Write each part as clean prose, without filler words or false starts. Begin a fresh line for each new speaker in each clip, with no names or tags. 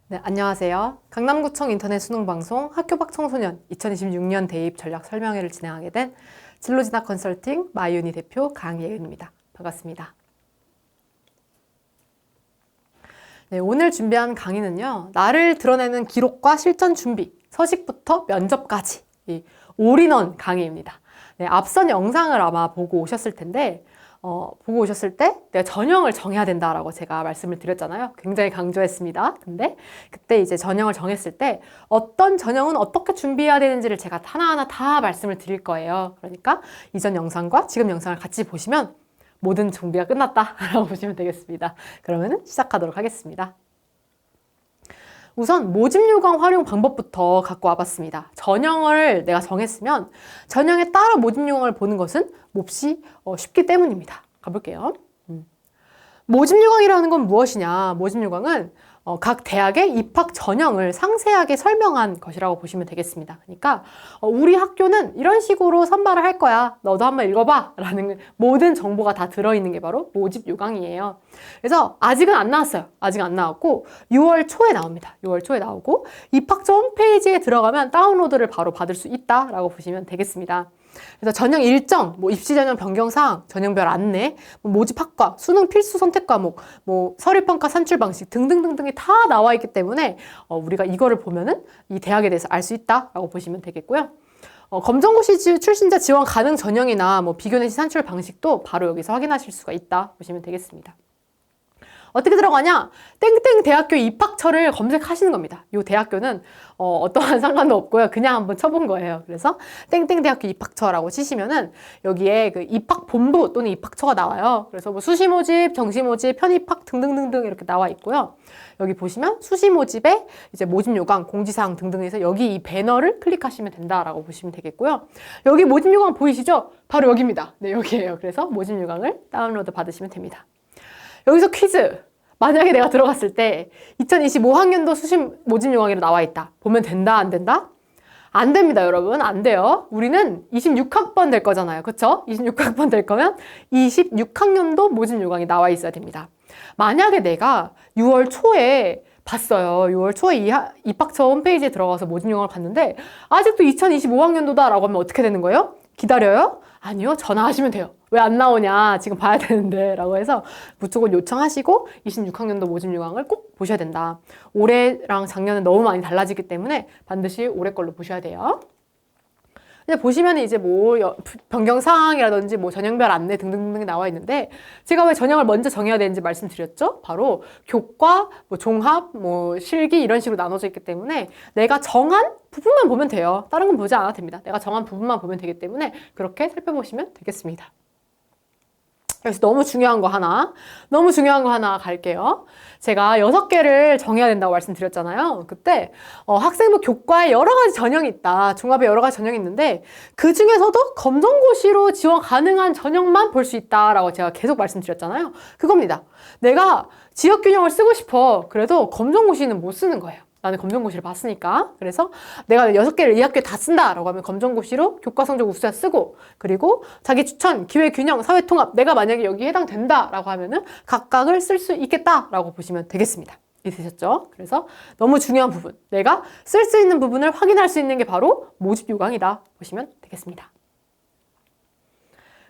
네, 안녕하세요. 강남구청 인터넷 수능방송 학교밖 청소년 2026년 대입 전략 설명회를 진행하게 된 진로진학 컨설팅 마이유니 대표 강예은입니다. 반갑습니다. 네, 오늘 준비한 강의는요. 나를 드러내는 기록과 실전 준비, 서식부터 면접까지 이 올인원 강의입니다. 네, 앞선 영상을 아마 보고 오셨을 텐데 보고 오셨을 때 내가 전형을 정해야 된다라고 제가 말씀을 드렸잖아요. 굉장히 강조했습니다. 근데 그때 이제 전형을 정했을 때 어떤 전형은 어떻게 준비해야 되는지를 제가 하나하나 다 말씀을 드릴 거예요. 그러니까 이전 영상과 지금 영상을 같이 보시면 모든 준비가 끝났다라고 보시면 되겠습니다. 그러면 시작하도록 하겠습니다. 우선 모집 요강 활용 방법부터 갖고 와봤습니다. 전형을 내가 정했으면 전형에 따라 모집 요강을 보는 것은 몹시 쉽기 때문입니다. 가볼게요. 모집 요강이라는 건 무엇이냐? 모집 요강은 각 대학의 입학 전형을 상세하게 설명한 것이라고 보시면 되겠습니다. 그러니까 우리 학교는 이런 식으로 선발을 할 거야. 너도 한번 읽어봐. 라는 모든 정보가 다 들어있는 게 바로 모집 요강이에요. 그래서 아직은 안 나왔어요. 아직 안 나왔고 6월 초에 나옵니다. 6월 초에 나오고 입학처 홈페이지에 들어가면 다운로드를 바로 받을 수 있다라고 보시면 되겠습니다. 그래서 전형 일정, 입시 전형 변경사항, 전형별 안내, 모집 학과, 수능 필수 선택 과목, 서류평가 산출 방식 등등등등이 다 나와 있기 때문에 우리가 이거를 보면은 이 대학에 대해서 알 수 있다라고 보시면 되겠고요. 검정고시 출신자 지원 가능 전형이나 비교내시 산출 방식도 바로 여기서 확인하실 수가 있다 보시면 되겠습니다. 어떻게 들어가냐? 땡땡 대학교 입학처를 검색하시는 겁니다. 이 대학교는 어떠한 상관도 없고요. 그냥 한번 쳐본 거예요. 그래서 땡땡 대학교 입학처라고 치시면은 여기에 그 입학본부 또는 입학처가 나와요. 그래서 수시모집, 정시모집, 편입학 등등등등 이렇게 나와 있고요. 여기 보시면 수시모집에 이제 모집 요강, 공지사항 등등에서 여기 이 배너를 클릭하시면 된다라고 보시면 되겠고요. 여기 모집 요강 보이시죠? 바로 여기입니다. 네, 여기에요. 그래서 모집 요강을 다운로드 받으시면 됩니다. 여기서 퀴즈! 만약에 내가 들어갔을 때 2025학년도 수시 모집 요강이로 나와 있다. 보면 된다, 안 된다? 안 됩니다, 여러분. 안 돼요. 우리는 26학번 될 거잖아요. 그쵸? 26학번 될 거면 26학년도 모집 요강이 나와 있어야 됩니다. 만약에 내가 6월 초에 봤어요. 6월 초에 입학처 홈페이지에 들어가서 모집 요강을 봤는데 아직도 2025학년도다 라고 하면 어떻게 되는 거예요? 기다려요? 아니요. 전화하시면 돼요. 왜 안 나오냐? 지금 봐야 되는데 라고 해서 무조건 요청하시고 26학년도 모집 요강을 꼭 보셔야 된다. 올해랑 작년은 너무 많이 달라지기 때문에 반드시 올해 걸로 보셔야 돼요. 근데 보시면 이제 변경 사항이라든지 전형별 안내 등등등이 나와 있는데 제가 왜 전형을 먼저 정해야 되는지 말씀드렸죠? 바로 교과, 종합, 실기 이런 식으로 나눠져 있기 때문에 내가 정한 부분만 보면 돼요. 다른 건 보지 않아도 됩니다. 내가 정한 부분만 보면 되기 때문에 그렇게 살펴보시면 되겠습니다. 여기서 너무 중요한 거 하나 갈게요. 제가 6개를 정해야 된다고 말씀드렸잖아요. 그때 학생부 교과에 여러 가지 전형이 있다. 종합에 여러 가지 전형이 있는데 그 중에서도 검정고시로 지원 가능한 전형만 볼 수 있다라고 제가 계속 말씀드렸잖아요. 그겁니다. 내가 지역균형을 쓰고 싶어. 그래도 검정고시는 못 쓰는 거예요. 나는 검정고시를 봤으니까. 그래서 내가 6개를 2학기에 다 쓴다라고 하면 검정고시로 교과 성적 우수자 쓰고 그리고 자기 추천, 기회균형, 사회통합 내가 만약에 여기에 해당된다라고 하면은 각각을 쓸 수 있겠다라고 보시면 되겠습니다. 이해되셨죠? 그래서 너무 중요한 부분, 내가 쓸 수 있는 부분을 확인할 수 있는 게 바로 모집 요강이다 보시면 되겠습니다.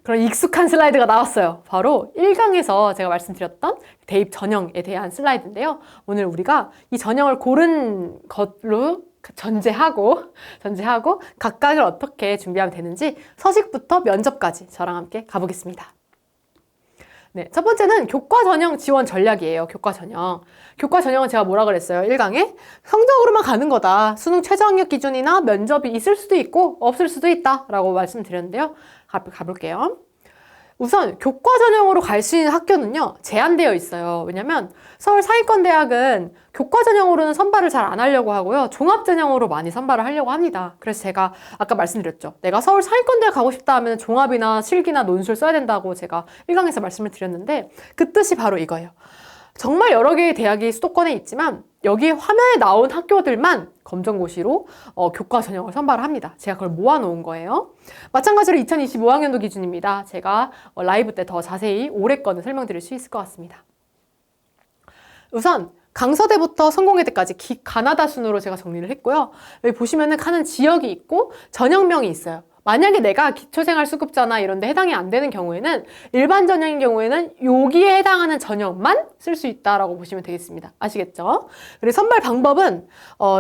그런 익숙한 슬라이드가 나왔어요. 바로 1강에서 제가 말씀드렸던 대입 전형에 대한 슬라이드인데요. 오늘 우리가 이 전형을 고른 것로 전제하고 각각을 어떻게 준비하면 되는지 서식부터 면접까지 저랑 함께 가보겠습니다. 네, 첫 번째는 교과 전형 지원 전략이에요. 교과 전형은 제가 뭐라 그랬어요? 1강에 성적으로만 가는 거다. 수능 최저학력 기준이나 면접이 있을 수도 있고 없을 수도 있다 라고 말씀드렸는데요. 가볼게요. 우선 교과 전형으로 갈 수 있는 학교는요, 제한되어 있어요. 왜냐면 서울 상위권대학은 교과 전형으로는 선발을 잘 안 하려고 하고요. 종합 전형으로 많이 선발을 하려고 합니다. 그래서 제가 아까 말씀드렸죠. 내가 서울 상위권대학 가고 싶다 하면 종합이나 실기나 논술 써야 된다고 제가 1강에서 말씀을 드렸는데, 그 뜻이 바로 이거예요. 정말 여러 개의 대학이 수도권에 있지만 여기 화면에 나온 학교들만 검정고시로 교과 전형을 선발을 합니다. 제가 그걸 모아놓은 거예요. 마찬가지로 2025학년도 기준입니다. 제가 라이브 때 더 자세히 올해 거는 설명드릴 수 있을 것 같습니다. 우선 강서대부터 성공회대까지 가나다 순으로 제가 정리를 했고요. 여기 보시면은 가는 지역이 있고 전형명이 있어요. 만약에 내가 기초생활수급자나 이런 데 해당이 안 되는 경우에는, 일반 전형인 경우에는 여기에 해당하는 전형만 쓸 수 있다라고 보시면 되겠습니다. 아시겠죠? 그리고 선발 방법은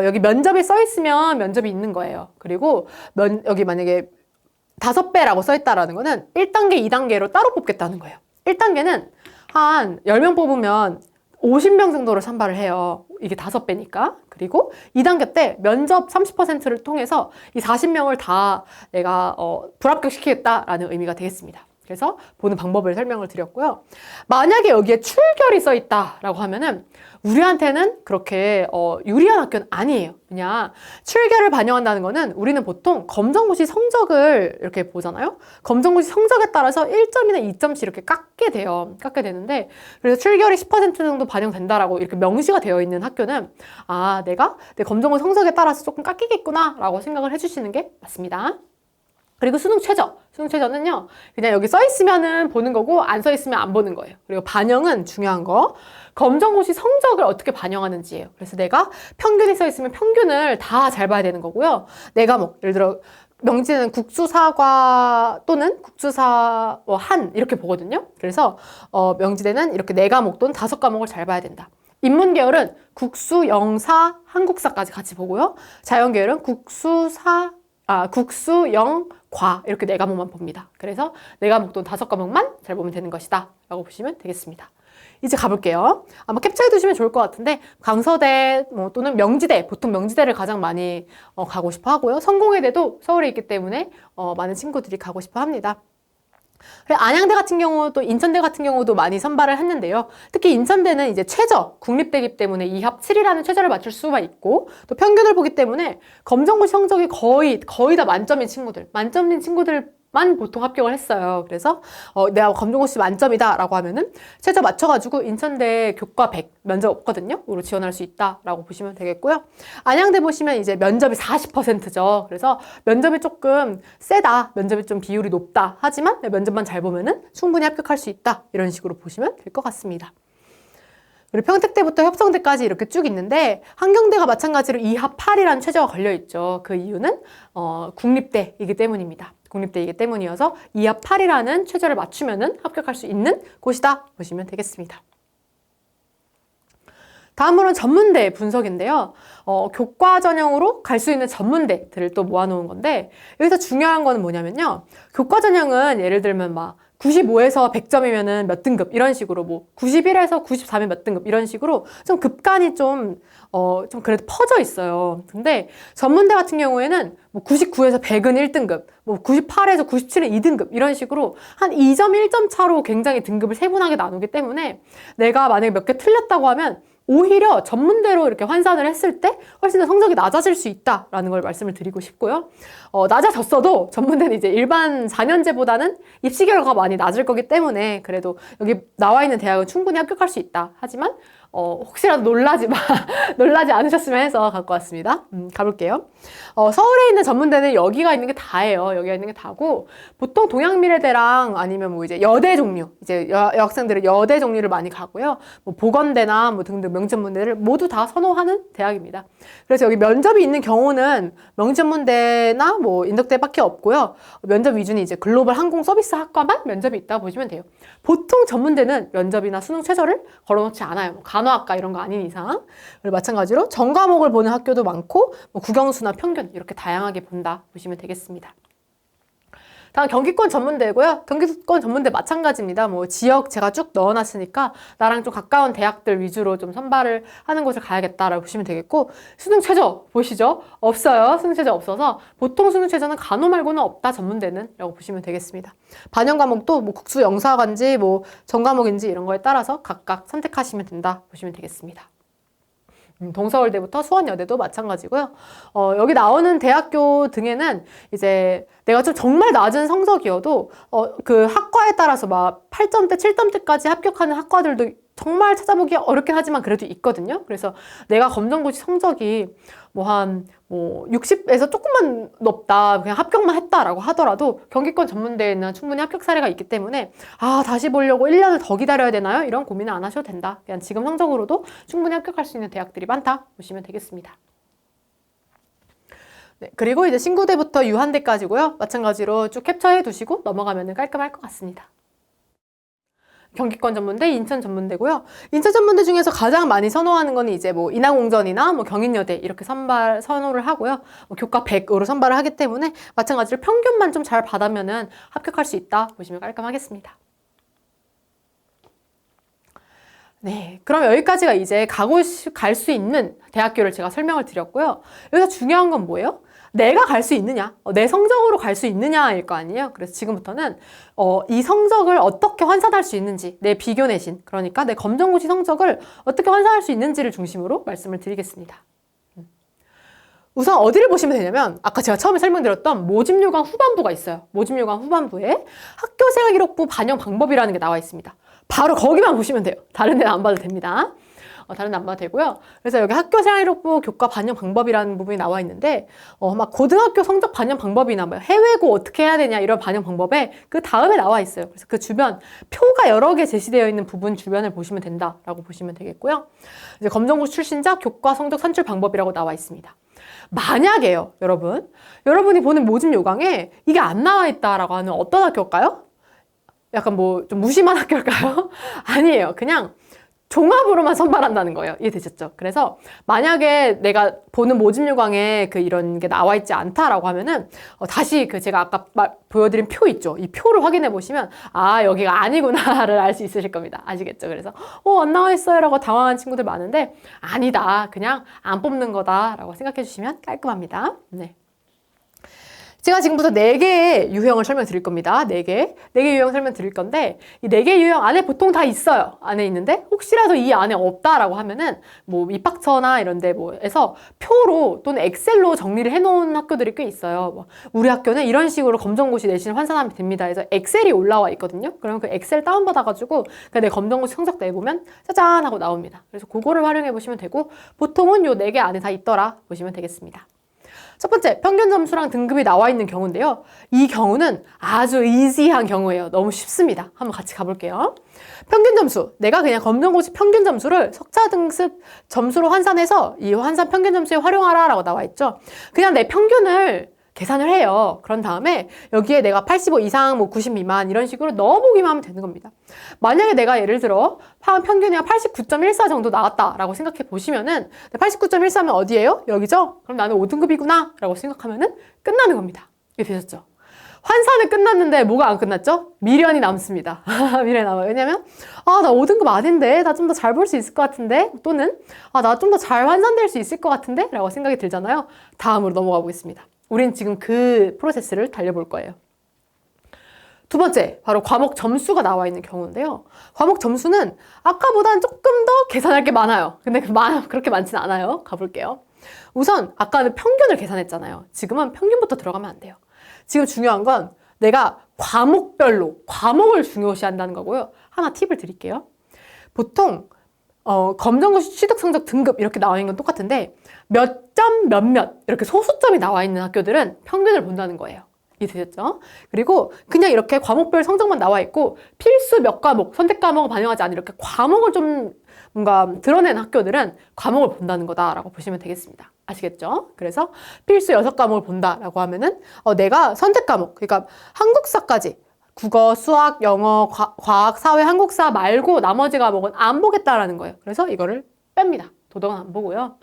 여기 면접에 써 있으면 면접이 있는 거예요. 그리고 여기 만약에 5배라고 써 있다라는 거는 1단계, 2단계로 따로 뽑겠다는 거예요. 1단계는 한 10명 뽑으면 50명 정도를 선발을 해요. 이게 5배니까. 그리고 2단계 때 면접 30%를 통해서 이 40명을 다 내가 불합격시키겠다라는 의미가 되겠습니다. 그래서 보는 방법을 설명을 드렸고요. 만약에 여기에 출결이 써 있다라고 하면은 우리한테는 그렇게 유리한 학교는 아니에요. 그냥 출결을 반영한다는 거는 우리는 보통 검정고시 성적을 이렇게 보잖아요. 검정고시 성적에 따라서 1점이나 2점씩 이렇게 깎게 돼요. 깎게 되는데, 그래서 출결이 10% 정도 반영된다라고 이렇게 명시가 되어 있는 학교는 내가 내 검정고시 성적에 따라서 조금 깎이겠구나 라고 생각을 해주시는 게 맞습니다. 그리고 수능 최저. 수능 최저는요, 그냥 여기 써 있으면은 보는 거고 안 써 있으면 안 보는 거예요. 그리고 반영은 중요한 거. 검정고시 성적을 어떻게 반영하는지예요. 그래서 내가 평균이 써 있으면 평균을 다 잘 봐야 되는 거고요. 내 과목, 예를 들어 명지는 국수사과 또는 국수사 한 이렇게 보거든요. 그래서 명지대는 이렇게 4과목 또는 5과목을 잘 봐야 된다. 인문계열은 국수, 영사, 한국사까지 같이 보고요. 자연계열은 국수, 영, 과 이렇게 4과목만 봅니다. 그래서 4과목 또는 5과목만 잘 보면 되는 것이다 라고 보시면 되겠습니다. 이제 가볼게요. 아마 캡처해 두시면 좋을 것 같은데, 강서대 또는 명지대, 보통 명지대를 가장 많이 가고 싶어 하고요. 성공회대도 서울에 있기 때문에 많은 친구들이 가고 싶어 합니다. 안양대 같은 경우, 또 인천대 같은 경우도 많이 선발을 했는데요. 특히 인천대는 이제 최저, 국립대이기 때문에 2합 7이라는 최저를 맞출 수가 있고, 또 평균을 보기 때문에 검정고시 성적이 거의 다 만점인 친구들만 보통 합격을 했어요. 그래서 내가 검정고시 만점이다 라고 하면은 최저 맞춰가지고 인천대 교과 100 면접 없거든요. 으로 지원할 수 있다라고 보시면 되겠고요. 안양대 보시면 이제 면접이 40%죠. 그래서 면접이 조금 세다, 면접이 좀 비율이 높다 하지만 면접만 잘 보면은 충분히 합격할 수 있다, 이런 식으로 보시면 될 것 같습니다. 그리고 평택대부터 협성대까지 이렇게 쭉 있는데, 한경대가 마찬가지로 2합 8이라는 최저가 걸려있죠. 그 이유는 국립대이기 때문입니다. 국립대이기 때문이어서 2합 8이라는 최저를 맞추면은 합격할 수 있는 곳이다 보시면 되겠습니다. 다음으로는 전문대 분석인데요. 교과 전형으로 갈 수 있는 전문대들을 또 모아놓은 건데, 여기서 중요한 거는 뭐냐면요. 교과 전형은 예를 들면 95에서 100점이면은 몇 등급 이런 식으로, 91에서 94면 몇 등급 이런 식으로 좀 급간이 좀 그래도 퍼져 있어요. 근데 전문대 같은 경우에는 99에서 100은 1등급, 98에서 97은 2등급 이런 식으로 한 2점, 1점 차로 굉장히 등급을 세분하게 나누기 때문에, 내가 만약에 몇 개 틀렸다고 하면 오히려 전문대로 이렇게 환산을 했을 때 훨씬 더 성적이 낮아질 수 있다라는 걸 말씀을 드리고 싶고요. 낮아졌어도 전문대는 이제 일반 4년제보다는 입시 결과가 많이 낮을 거기 때문에 그래도 여기 나와 있는 대학은 충분히 합격할 수 있다. 하지만 혹시라도 놀라지 않으셨으면 해서 갖고 왔습니다. 가볼게요. 서울에 있는 전문대는 여기가 있는 게 다예요. 여기가 있는 게 다고, 보통 동양미래대랑 아니면 이제 여대 종류, 이제 여학생들은 여대 종류를 많이 가고요. 보건대나 등등 명전문대를 모두 다 선호하는 대학입니다. 그래서 여기 면접이 있는 경우는 명전문대나 인덕대밖에 없고요. 면접 위주는 이제 글로벌 항공 서비스 학과만 면접이 있다고 보시면 돼요. 보통 전문대는 면접이나 수능 최저를 걸어놓지 않아요. 간호학과 이런 거 아닌 이상. 그리고 마찬가지로 전과목을 보는 학교도 많고, 국영수나 평균 이렇게 다양하게 본다 보시면 되겠습니다. 다음 경기권 전문대고요. 경기권 전문대 마찬가지입니다. 뭐 지역 제가 쭉 넣어놨으니까 나랑 좀 가까운 대학들 위주로 좀 선발을 하는 곳을 가야겠다라고 보시면 되겠고, 수능 최저 보시죠. 없어요. 수능 최저 없어서 보통 수능 최저는 간호 말고는 없다, 전문대는 라고 보시면 되겠습니다. 반영 과목도 뭐 국수 영사관지 뭐 전과목인지 이런 거에 따라서 각각 선택하시면 된다 보시면 되겠습니다. 동서울대부터 수원여대도 마찬가지고요. 여기 나오는 대학교 등에는 이제 내가 좀 정말 낮은 성적이어도 그 학과에 따라서 막 8점대, 7점대까지 합격하는 학과들도 정말 찾아보기 어렵긴 하지만 그래도 있거든요. 그래서 내가 검정고시 성적이 뭐 60에서 조금만 높다, 그냥 합격만 했다라고 하더라도 경기권 전문대에는 충분히 합격 사례가 있기 때문에 다시 보려고 1년을 더 기다려야 되나요? 이런 고민은 안 하셔도 된다. 그냥 지금 성적으로도 충분히 합격할 수 있는 대학들이 많다 보시면 되겠습니다. 네, 그리고 이제 신구대부터 유한대까지고요. 마찬가지로 쭉 캡처해 두시고 넘어가면 깔끔할 것 같습니다. 경기권 전문대, 인천 전문대고요. 인천 전문대 중에서 가장 많이 선호하는 거는 이제 뭐 인하공전이나 뭐 경인여대 이렇게 선호를 하고요. 뭐 교과 100으로 선발을 하기 때문에 마찬가지로 평균만 좀 잘 받으면은 합격할 수 있다 보시면 깔끔하겠습니다. 네, 그럼 여기까지가 이제 갈 수 있는 대학교를 제가 설명을 드렸고요. 여기서 중요한 건 뭐예요? 내가 갈 수 있느냐, 내 성적으로 갈 수 있느냐일 거 아니에요. 그래서 지금부터는 이 성적을 어떻게 환산할 수 있는지, 내 비교 내신, 그러니까 내 검정고시 성적을 어떻게 환산할 수 있는지를 중심으로 말씀을 드리겠습니다. 우선 어디를 보시면 되냐면 아까 제가 처음에 설명드렸던 모집요강 후반부가 있어요. 모집요강 후반부에 학교생활기록부 반영 방법이라는 게 나와 있습니다. 바로 거기만 보시면 돼요. 다른 데는 안 봐도 됩니다. 다른 데 안 봐도 되고요. 그래서 여기 학교생활기록부 교과 반영 방법이라는 부분이 나와 있는데 막 고등학교 성적 반영 방법이나 뭐 해외고 어떻게 해야 되냐 이런 반영 방법에 그 다음에 나와 있어요. 그래서 그 주변 표가 여러 개 제시되어 있는 부분 주변을 보시면 된다라고 보시면 되겠고요. 이제 검정고시 출신자 교과 성적 산출 방법이라고 나와 있습니다. 만약에요, 여러분이 보는 모집 요강에 이게 안 나와 있다라고 하는 어떤 학교일까요? 약간 뭐 좀 무심한 학교일까요? 아니에요. 그냥 종합으로만 선발한다는 거예요. 이해되셨죠? 그래서 만약에 내가 보는 모집 요강에 이런 게 나와 있지 않다라고 하면은 다시 제가 아까 보여드린 표 있죠? 이 표를 확인해 보시면 여기가 아니구나를 알 수 있으실 겁니다. 아시겠죠? 그래서 안 나와 있어요 라고 당황한 친구들 많은데 아니다. 그냥 안 뽑는 거다 라고 생각해 주시면 깔끔합니다. 네. 제가 지금부터 4개의 유형을 설명드릴 겁니다. 4개 유형 설명드릴 건데 이 4개 유형 안에 보통 다 있어요. 안에 있는데 혹시라도 이 안에 없다라고 하면은 뭐 입학처나 이런 데에서 표로 또는 엑셀로 정리를 해놓은 학교들이 꽤 있어요. 우리 학교는 이런 식으로 검정고시 내신을 환산하면 됩니다. 그래서 엑셀이 올라와 있거든요. 그러면 그 엑셀 다운받아가지고 내 검정고시 성적 내보면 짜잔 하고 나옵니다. 그래서 그거를 활용해 보시면 되고 보통은 요 4개 안에 다 있더라 보시면 되겠습니다. 첫 번째, 평균 점수랑 등급이 나와 있는 경우인데요. 이 경우는 아주 이지한 경우예요. 너무 쉽습니다. 한번 같이 가볼게요. 평균 점수, 내가 그냥 검정고시 평균 점수를 석차 등급 점수로 환산해서 이 환산 평균 점수에 활용하라 라고 나와 있죠. 그냥 내 평균을 계산을 해요. 그런 다음에 여기에 내가 85 이상, 90 미만 이런 식으로 넣어보기만 하면 되는 겁니다. 만약에 내가 예를 들어 평균이 89.14 정도 나왔다라고 생각해 보시면은 89.14면 어디예요? 여기죠? 그럼 나는 5등급이구나 라고 생각하면은 끝나는 겁니다. 이게 되셨죠? 환산은 끝났는데 뭐가 안 끝났죠? 미련이 남습니다. 미련이 남아요. 왜냐면 나 5등급 아닌데 나 좀 더 잘 볼 수 있을 것 같은데 또는 나 좀 더 잘 환산될 수 있을 것 같은데 라고 생각이 들잖아요. 다음으로 넘어가 보겠습니다. 우린 지금 그 프로세스를 달려볼 거예요. 두 번째, 바로 과목 점수가 나와 있는 경우인데요. 과목 점수는 아까보다는 조금 더 계산할 게 많아요. 근데 그렇게 많지는 않아요. 가볼게요. 우선 아까는 평균을 계산했잖아요. 지금은 평균부터 들어가면 안 돼요. 지금 중요한 건 내가 과목별로 과목을 중요시한다는 거고요. 하나 팁을 드릴게요. 보통 검정고시 취득 성적 등급 이렇게 나와 있는 건 똑같은데 몇 점 몇몇 이렇게 소수점이 나와 있는 학교들은 평균을 본다는 거예요. 이해되셨죠? 그리고 그냥 이렇게 과목별 성적만 나와 있고 필수 몇 과목, 선택 과목을 반영하지 않은 이렇게 과목을 좀 뭔가 드러낸 학교들은 과목을 본다는 거다라고 보시면 되겠습니다. 아시겠죠? 그래서 필수 6과목을 본다라고 하면은 내가 선택 과목, 그러니까 한국사까지 국어, 수학, 영어, 과학, 사회, 한국사 말고 나머지 과목은 안 보겠다라는 거예요. 그래서 이거를 뺍니다. 도덕은 안 보고요.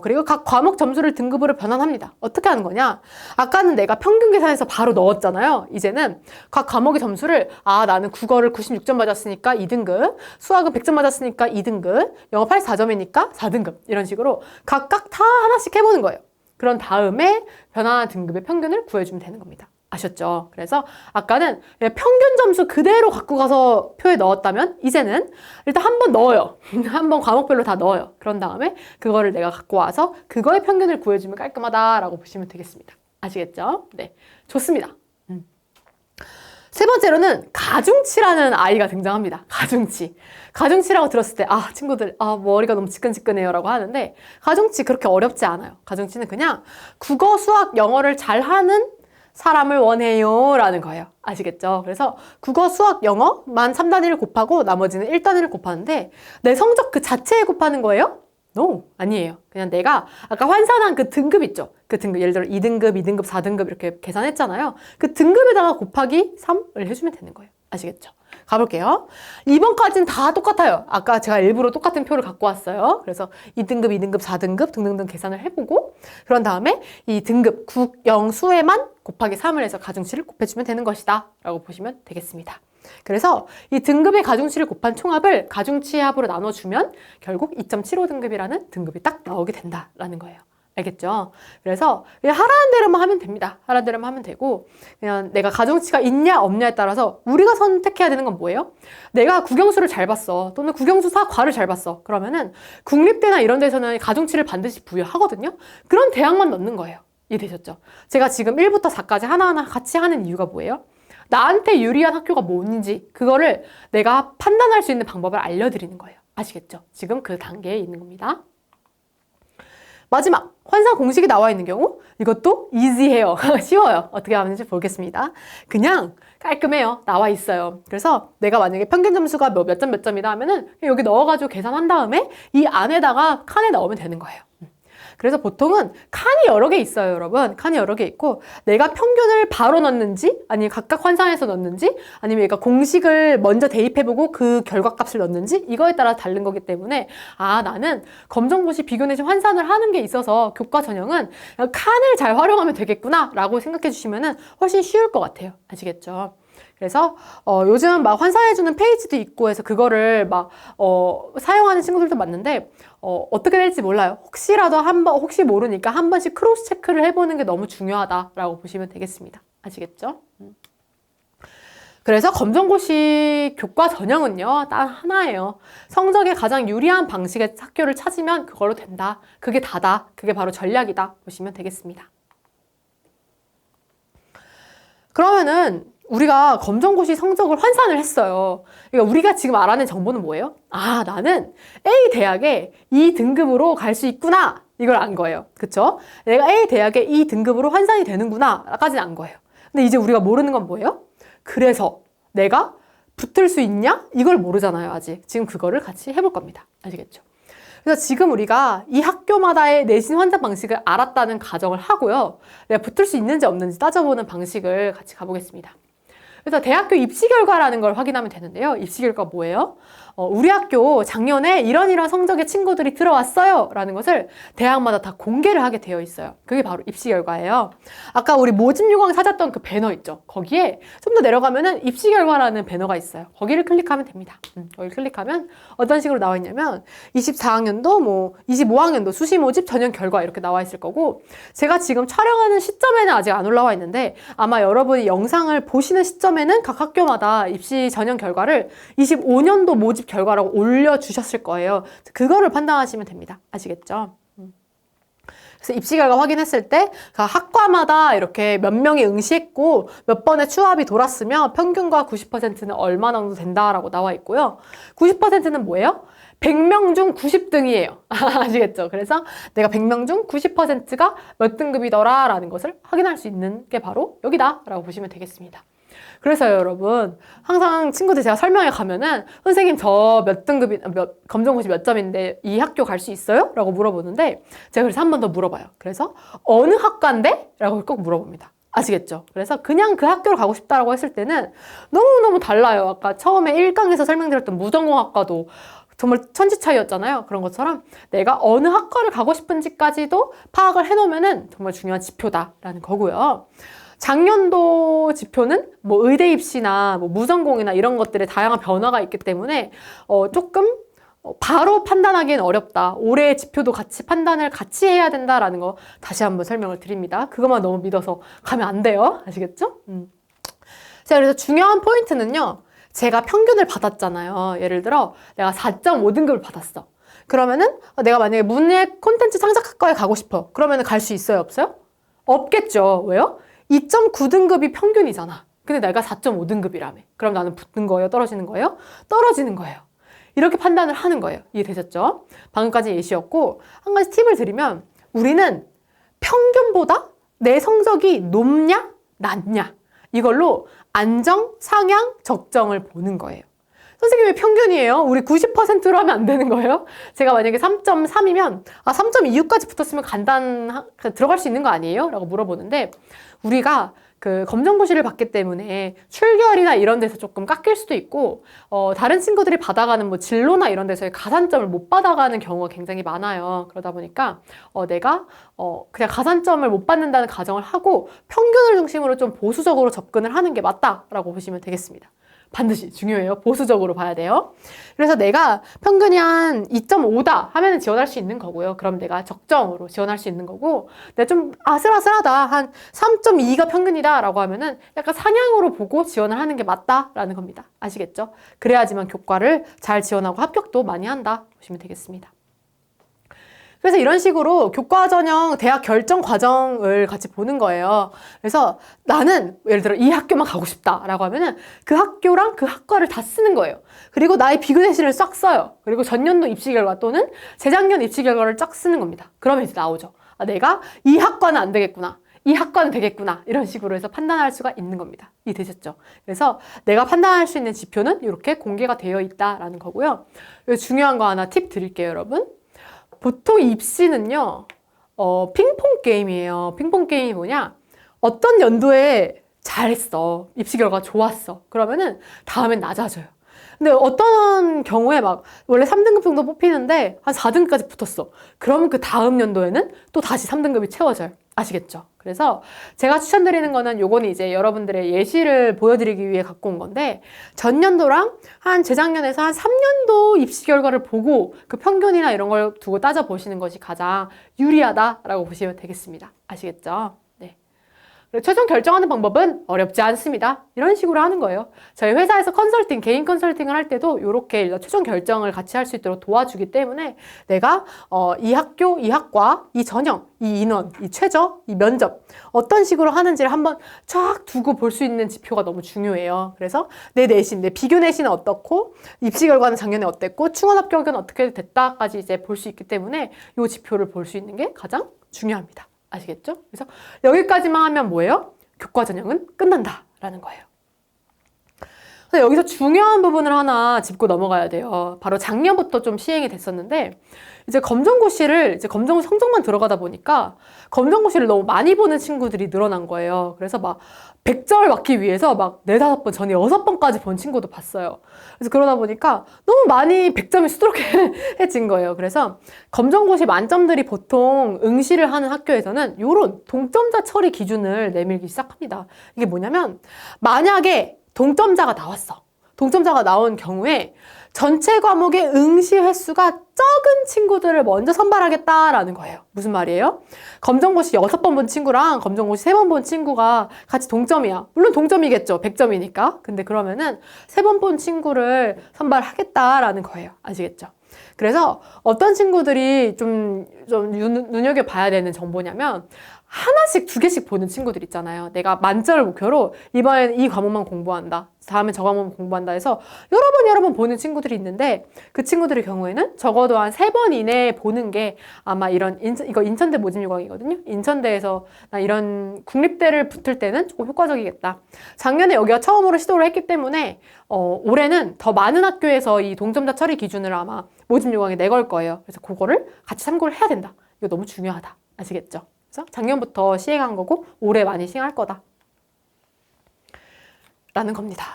그리고 각 과목 점수를 등급으로 변환합니다. 어떻게 하는 거냐? 아까는 내가 평균 계산해서 바로 넣었잖아요. 이제는 각 과목의 점수를 나는 국어를 96점 맞았으니까 2등급, 수학은 100점 맞았으니까 2등급, 영어 84점이니까 4등급 이런 식으로 각각 다 하나씩 해보는 거예요. 그런 다음에 변환한 등급의 평균을 구해주면 되는 겁니다. 아셨죠? 그래서 아까는 평균 점수 그대로 갖고 가서 표에 넣었다면 이제는 일단 한 번 넣어요. 한 번 과목별로 다 넣어요. 그런 다음에 그거를 내가 갖고 와서 그거의 평균을 구해주면 깔끔하다라고 보시면 되겠습니다. 아시겠죠? 네, 좋습니다. 세 번째로는 가중치라는 아이가 등장합니다. 가중치. 가중치라고 들었을 때 친구들 머리가 너무 지끈지끈해요 라고 하는데 가중치 그렇게 어렵지 않아요. 가중치는 그냥 국어, 수학, 영어를 잘하는 사람을 원해요 라는 거예요. 아시겠죠? 그래서 국어, 수학, 영어만 3단위를 곱하고 나머지는 1단위를 곱하는데 내 성적 그 자체에 곱하는 거예요? No, 아니에요. 그냥 내가 아까 환산한 그 등급 있죠? 그 등급, 예를 들어 2등급, 2등급, 4등급 이렇게 계산했잖아요. 그 등급에다가 곱하기 3을 해주면 되는 거예요. 아시겠죠? 가볼게요. 2번까지는 다 똑같아요. 아까 제가 일부러 똑같은 표를 갖고 왔어요. 그래서 2등급, 2등급, 4등급 등등등 계산을 해보고 그런 다음에 이 등급 국, 영, 수에만 곱하기 3을 해서 가중치를 곱해주면 되는 것이다 라고 보시면 되겠습니다. 그래서 이 등급의 가중치를 곱한 총합을 가중치의 합으로 나눠주면 결국 2.75등급이라는 등급이 딱 나오게 된다라는 거예요. 알겠죠? 그래서 그냥 하라는 대로만 하면 됩니다. 하라는 대로만 하면 되고 그냥 내가 가중치가 있냐 없냐에 따라서 우리가 선택해야 되는 건 뭐예요? 내가 국영수를 잘 봤어. 또는 국영수사 과를 잘 봤어. 그러면은 국립대나 이런 데서는 가중치를 반드시 부여하거든요. 그런 대학만 넣는 거예요. 이해되셨죠? 제가 지금 1부터 4까지 하나하나 같이 하는 이유가 뭐예요? 나한테 유리한 학교가 뭔지 그거를 내가 판단할 수 있는 방법을 알려드리는 거예요. 아시겠죠? 지금 그 단계에 있는 겁니다. 마지막, 환산 공식이 나와 있는 경우 이것도 이지해요. 쉬워요. 어떻게 하는지 보겠습니다. 그냥 깔끔해요. 나와 있어요. 그래서 내가 만약에 평균 점수가 몇 점 몇 점이다 하면은 여기 넣어가지고 계산한 다음에 이 안에다가 칸에 넣으면 되는 거예요. 그래서 보통은 칸이 여러 개 있어요, 여러분. 칸이 여러 개 있고 내가 평균을 바로 넣는지 아니면 각각 환산해서 넣는지 아니면 얘가 공식을 먼저 대입해보고 그 결과값을 넣는지 이거에 따라 다른 거기 때문에 나는 검정고시 비교 내신 환산을 하는 게 있어서 교과 전형은 칸을 잘 활용하면 되겠구나 라고 생각해 주시면 훨씬 쉬울 것 같아요. 아시겠죠? 그래서 요즘 막 환산해주는 페이지도 있고 해서 그거를 막 사용하는 친구들도 많은데 어떻게 될지 몰라요. 혹시라도 혹시 모르니까 한 번씩 크로스 체크를 해보는 게 너무 중요하다라고 보시면 되겠습니다. 아시겠죠? 그래서 검정고시 교과 전형은요, 딱 하나예요. 성적에 가장 유리한 방식의 학교를 찾으면 그걸로 된다. 그게 다다. 그게 바로 전략이다. 보시면 되겠습니다. 그러면은 우리가 검정고시 성적을 환산을 했어요. 그러니까 우리가 지금 알아낸 정보는 뭐예요? 나는 A 대학에 이 등급으로 갈 수 있구나. 이걸 안 거예요. 그쵸? 내가 A 대학에 이 등급으로 환산이 되는구나. 까지는 안 거예요. 근데 이제 우리가 모르는 건 뭐예요? 그래서 내가 붙을 수 있냐? 이걸 모르잖아요, 아직. 지금 그거를 같이 해볼 겁니다. 아시겠죠? 그래서 지금 우리가 이 학교마다의 내신 환산 방식을 알았다는 가정을 하고요. 내가 붙을 수 있는지 없는지 따져보는 방식을 같이 가보겠습니다. 그래서 대학교 입시 결과라는 걸 확인하면 되는데요. 입시 결과가 뭐예요? 우리 학교 작년에 이런 성적의 친구들이 들어왔어요 라는 것을 대학마다 다 공개를 하게 되어 있어요. 그게 바로 입시 결과예요. 아까 우리 모집 요강 찾았던 그 배너 있죠? 거기에 좀 더 내려가면은 입시 결과라는 배너가 있어요. 거기를 클릭하면 됩니다. 거기를 클릭하면 어떤 식으로 나와 있냐면 24학년도 25학년도 수시 모집 전형 결과 이렇게 나와 있을 거고 제가 지금 촬영하는 시점에는 아직 안 올라와 있는데 아마 여러분이 영상을 보시는 시점에는 각 학교마다 입시 전형 결과를 25년도 모집 결과라고 올려주셨을 거예요. 그거를 판단하시면 됩니다. 아시겠죠? 그래서 입시 결과 확인했을 때 학과마다 이렇게 몇 명이 응시했고 몇 번의 추합이 돌았으면 평균과 90%는 얼마 정도 된다라고 나와 있고요. 90%는 뭐예요? 100명 중 90등이에요. 아시겠죠? 그래서 내가 100명 중 90%가 몇 등급이더라 라는 것을 확인할 수 있는 게 바로 여기다 라고 보시면 되겠습니다. 그래서요, 여러분. 항상 친구들 제가 설명회 가면은 선생님 저 몇 등급이, 검정고시 몇 점인데 이 학교 갈 수 있어요? 라고 물어보는데 제가 그래서 한 번 더 물어봐요. 그래서 어느 학과인데? 라고 꼭 물어봅니다. 아시겠죠? 그래서 그냥 그 학교를 가고 싶다라고 했을 때는 너무너무 달라요. 아까 처음에 1강에서 설명드렸던 무전공학과도 정말 천지차이였잖아요. 그런 것처럼 내가 어느 학과를 가고 싶은지까지도 파악을 해놓으면은 정말 중요한 지표다라는 거고요. 작년도 지표는 뭐 의대 입시나 뭐 무전공이나 이런 것들의 다양한 변화가 있기 때문에 조금 바로 판단하기는 어렵다. 올해의 지표도 같이 판단을 같이 해야 된다라는 거 다시 한번 설명을 드립니다. 그것만 너무 믿어서 가면 안 돼요. 아시겠죠? 자, 그래서 중요한 포인트는요. 제가 평균을 받았잖아요. 예를 들어 내가 4.5등급을 받았어. 그러면은 내가 만약에 문예 콘텐츠 창작학과에 가고 싶어. 그러면은 갈 수 있어요? 없어요? 없겠죠. 왜요? 2.9등급이 평균이잖아. 근데 내가 4.5등급이라며. 그럼 나는 붙는 거예요? 떨어지는 거예요? 떨어지는 거예요. 이렇게 판단을 하는 거예요. 이해되셨죠? 방금까지 예시였고, 한 가지 팁을 드리면 우리는 평균보다 내 성적이 높냐 낮냐 이걸로 안정, 상향, 적정을 보는 거예요. 선생님 왜 평균이에요? 우리 90%로 하면 안 되는 거예요? 제가 만약에 3.3이면 3.26까지 붙었으면 들어갈 수 있는 거 아니에요? 라고 물어보는데 우리가 그 검정고시를 받기 때문에 출결이나 이런 데서 조금 깎일 수도 있고 다른 친구들이 받아가는 뭐 진로나 이런 데서의 가산점을 못 받아가는 경우가 굉장히 많아요. 그러다 보니까 내가 그냥 가산점을 못 받는다는 가정을 하고 평균을 중심으로 좀 보수적으로 접근을 하는 게 맞다라고 보시면 되겠습니다. 반드시 중요해요. 보수적으로 봐야 돼요. 그래서 내가 평균이 한 2.5다 하면 지원할 수 있는 거고요. 그럼 내가 적정으로 지원할 수 있는 거고 내가 좀 아슬아슬하다 한 3.2가 평균이다 라고 하면은 약간 상향으로 보고 지원을 하는 게 맞다라는 겁니다. 아시겠죠? 그래야지만 교과를 잘 지원하고 합격도 많이 한다 보시면 되겠습니다. 그래서 이런 식으로 교과 전형 대학 결정 과정을 같이 보는 거예요. 그래서 나는 예를 들어 이 학교만 가고 싶다라고 하면은 그 학교랑 그 학과를 다 쓰는 거예요. 그리고 나의 비교대시를 싹 써요. 그리고 전년도 입시 결과 또는 재작년 입시 결과를 쫙 쓰는 겁니다. 그러면 이제 나오죠. 내가 이 학과는 안 되겠구나. 이 학과는 되겠구나. 이런 식으로 해서 판단할 수가 있는 겁니다. 이해되셨죠? 그래서 내가 판단할 수 있는 지표는 이렇게 공개가 되어 있다라는 거고요. 중요한 거 하나 팁 드릴게요, 여러분. 보통 입시는요, 핑퐁 게임이에요. 핑퐁 게임이 뭐냐? 어떤 연도에 잘했어. 입시 결과 좋았어. 그러면은 다음엔 낮아져요. 근데 어떤 경우에 막 원래 3등급 정도 뽑히는데 한 4등급까지 붙었어. 그러면 그 다음 연도에는 또 다시 3등급이 채워져요. 아시겠죠? 그래서 제가 추천드리는 거는 요거는 이제 여러분들의 예시를 보여드리기 위해 갖고 온 건데 전년도랑 한 재작년에서 한 3년도 입시 결과를 보고 그 평균이나 이런 걸 두고 따져보시는 것이 가장 유리하다라고 보시면 되겠습니다. 아시겠죠? 네. 최종 결정하는 방법은 어렵지 않습니다. 이런 식으로 하는 거예요. 저희 회사에서 컨설팅, 개인 컨설팅을 할 때도 이렇게 최종 결정을 같이 할 수 있도록 도와주기 때문에 내가 이 학교, 이 학과, 이 전형, 이 인원, 이 최저, 이 면접 어떤 식으로 하는지를 한번 쫙 두고 볼 수 있는 지표가 너무 중요해요. 그래서 내 내신, 내 비교 내신은 어떻고 입시 결과는 작년에 어땠고 충원 합격은 어떻게 됐다까지 이제 볼 수 있기 때문에 이 지표를 볼 수 있는 게 가장 중요합니다. 아시겠죠? 그래서 여기까지만 하면 뭐예요? 교과 전형은 끝난다라는 거예요. 그래서 여기서 중요한 부분을 하나 짚고 넘어가야 돼요. 바로 작년부터 좀 시행이 됐었는데 이제 검정고시를 이제 검정고시 성적만 들어가다 보니까 검정고시를 너무 많이 보는 친구들이 늘어난 거예요. 그래서 막 100점 맞기 위해서 막 4, 5번, 전에 6번까지 본 친구도 봤어요. 그래서 그러다 보니까 너무 많이 100점이 수두룩해진 거예요. 그래서 검정고시 만점들이 보통 응시를 하는 학교에서는 이런 동점자 처리 기준을 내밀기 시작합니다. 이게 뭐냐면 만약에 동점자가 나왔어. 동점자가 나온 경우에 전체 과목의 응시 횟수가 적은 친구들을 먼저 선발하겠다라는 거예요. 무슨 말이에요? 검정고시 6번 본 친구랑 검정고시 3번 본 친구가 같이 동점이야. 물론 동점이겠죠. 100점이니까. 근데 그러면은 3번 본 친구를 선발하겠다라는 거예요. 아시겠죠? 그래서 어떤 친구들이 좀 눈여겨봐야 되는 정보냐면 하나씩 2개씩 보는 친구들 있잖아요. 내가 만점을 목표로 이번엔 이 과목만 공부한다. 다음에 저 과목만 공부한다 해서 여러 번 보는 친구들이 있는데 그 친구들의 경우에는 적어도 한 3번 이내에 보는 게 아마 이거 인천대 모집요강이거든요. 인천대에서 나 이런 국립대를 붙을 때는 조금 효과적이겠다. 작년에 여기가 처음으로 시도를 했기 때문에 올해는 더 많은 학교에서 이 동점자 처리 기준을 아마 모집요강에 내걸 거예요. 그래서 그거를 같이 참고를 해야 된다. 이거 너무 중요하다. 아시겠죠? 그래서 작년부터 시행한 거고 올해 많이 시행할 거다. 라는 겁니다.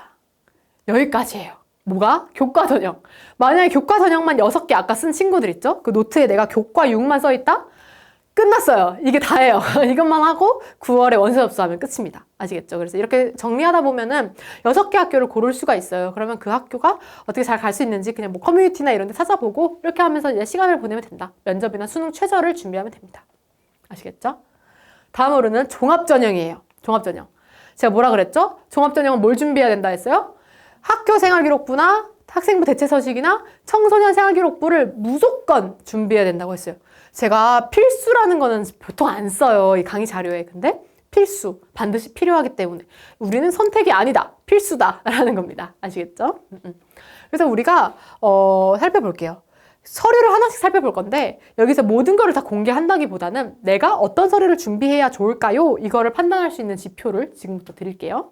여기까지예요. 뭐가? 교과 전형. 만약에 교과 전형만 6개 아까 쓴 친구들 있죠? 그 노트에 내가 교과 6만 써있다? 끝났어요. 이게 다예요. 이것만 하고 9월에 원서 접수하면 끝입니다. 아시겠죠? 그래서 이렇게 정리하다 보면은 6개 학교를 고를 수가 있어요. 그러면 그 학교가 어떻게 잘 갈 수 있는지 그냥 뭐 커뮤니티나 이런 데 찾아보고 이렇게 하면서 이제 시간을 보내면 된다. 면접이나 수능 최저를 준비하면 됩니다. 아시겠죠? 다음으로는 종합전형이에요. 종합전형. 제가 뭐라 그랬죠? 종합전형은 뭘 준비해야 된다 했어요? 학교 생활기록부나 학생부 대체서식이나 청소년 생활기록부를 무조건 준비해야 된다고 했어요. 제가 필수라는 거는 보통 안 써요. 이 강의 자료에. 근데 필수, 반드시 필요하기 때문에 우리는 선택이 아니다. 필수다. 라는 겁니다. 아시겠죠? 그래서 우리가 살펴볼게요. 서류를 하나씩 살펴볼 건데 여기서 모든 거를 다 공개한다기보다는 내가 어떤 서류를 준비해야 좋을까요? 이거를 판단할 수 있는 지표를 지금부터 드릴게요.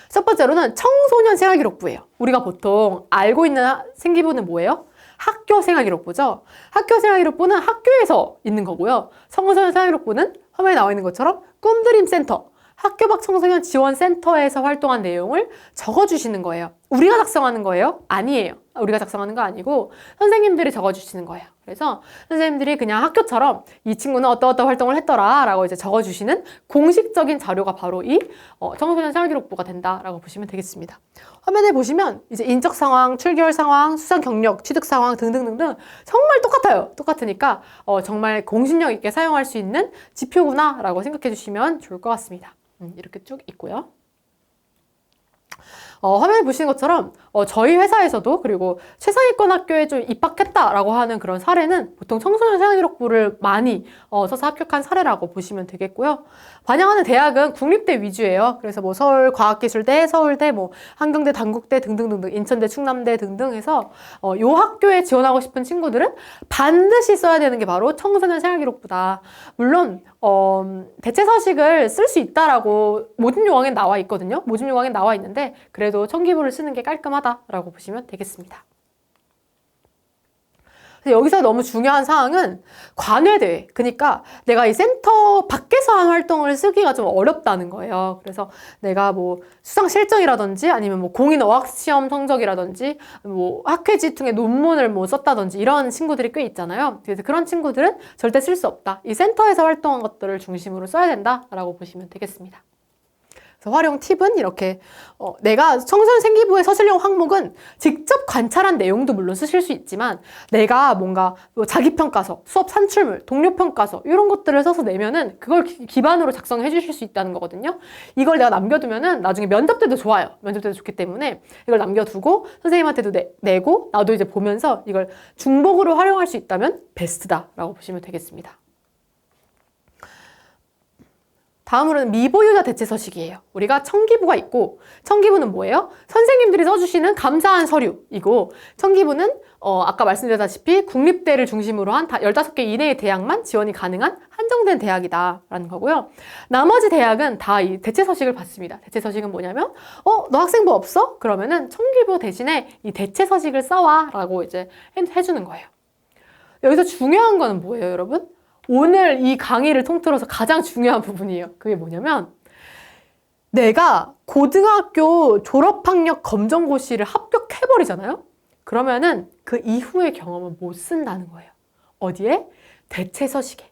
첫 번째로는 청소년 생활기록부예요. 우리가 보통 알고 있는 생기부는 뭐예요? 학교 생활기록부죠. 학교 생활기록부는 학교에서 있는 거고요. 청소년 생활기록부는 화면에 나와 있는 것처럼 꿈드림 센터, 학교 밖 청소년 지원 센터에서 활동한 내용을 적어주시는 거예요. 우리가 작성하는 거예요? 아니에요. 우리가 작성하는 거 아니고 선생님들이 적어주시는 거예요. 그래서 선생님들이 그냥 학교처럼 이 친구는 어떤 활동을 했더라 라고 이제 적어주시는 공식적인 자료가 바로 이 청소년 생활기록부가 된다라고 보시면 되겠습니다. 화면에 보시면 이제 인적 상황, 출결 상황, 수상 경력, 취득 상황 등등등등 정말 똑같아요. 똑같으니까 정말 공신력 있게 사용할 수 있는 지표구나 라고 생각해 주시면 좋을 것 같습니다. 이렇게 쭉 있고요. 화면에 보시는 것처럼 저희 회사에서도 그리고 최상위권 학교에 좀 입학했다라고 하는 그런 사례는 보통 청소년 생활기록부를 많이 써서 합격한 사례라고 보시면 되겠고요. 반영하는 대학은 국립대 위주예요. 그래서 뭐 서울과학기술대, 서울대, 뭐 한경대, 단국대 등등등등, 인천대, 충남대 등등 해서 요 학교에 지원하고 싶은 친구들은 반드시 써야 되는 게 바로 청소년 생활기록부다. 물론 대체 서식을 쓸 수 있다라고 모집 요강에 나와 있거든요. 모집 요강에 나와 있는데 그래도 청기부를 쓰는 게 깔끔하다라고 보시면 되겠습니다. 여기서 너무 중요한 사항은 관외대회. 그러니까 내가 이 센터 밖에서 한 활동을 쓰기가 좀 어렵다는 거예요. 그래서 내가 뭐 수상 실적이라든지 아니면 뭐 공인 어학 시험 성적이라든지 뭐 학회지 통해 논문을 뭐 썼다든지 이런 친구들이 꽤 있잖아요. 그래서 그런 친구들은 절대 쓸 수 없다. 이 센터에서 활동한 것들을 중심으로 써야 된다라고 보시면 되겠습니다. 그래서 활용 팁은 이렇게 내가 청소년 생기부의 서술형 항목은 직접 관찰한 내용도 물론 쓰실 수 있지만 내가 뭔가 뭐 자기평가서, 수업 산출물, 동료평가서 이런 것들을 써서 내면은 그걸 기반으로 작성해 주실 수 있다는 거거든요. 이걸 내가 남겨두면은 나중에 면접 때도 좋아요. 면접 때도 좋기 때문에 이걸 남겨두고 선생님한테도 내고 나도 이제 보면서 이걸 중복으로 활용할 수 있다면 베스트다라고 보시면 되겠습니다. 다음으로는 미보유자 대체 서식이에요. 우리가 청기부가 있고 청기부는 뭐예요? 선생님들이 써주시는 감사한 서류이고 청기부는 아까 말씀드렸다시피 국립대를 중심으로 한 15개 이내의 대학만 지원이 가능한 한정된 대학이다라는 거고요. 나머지 대학은 다 이 대체 서식을 받습니다. 대체 서식은 뭐냐면 너 학생부 없어? 그러면은 청기부 대신에 이 대체 서식을 써와 라고 이제 해주는 거예요. 여기서 중요한 거는 뭐예요, 여러분? 오늘 이 강의를 통틀어서 가장 중요한 부분이에요. 그게 뭐냐면 내가 고등학교 졸업학력 검정고시를 합격해버리잖아요? 그러면은 그 이후의 경험은 못 쓴다는 거예요. 어디에? 대체 서식에.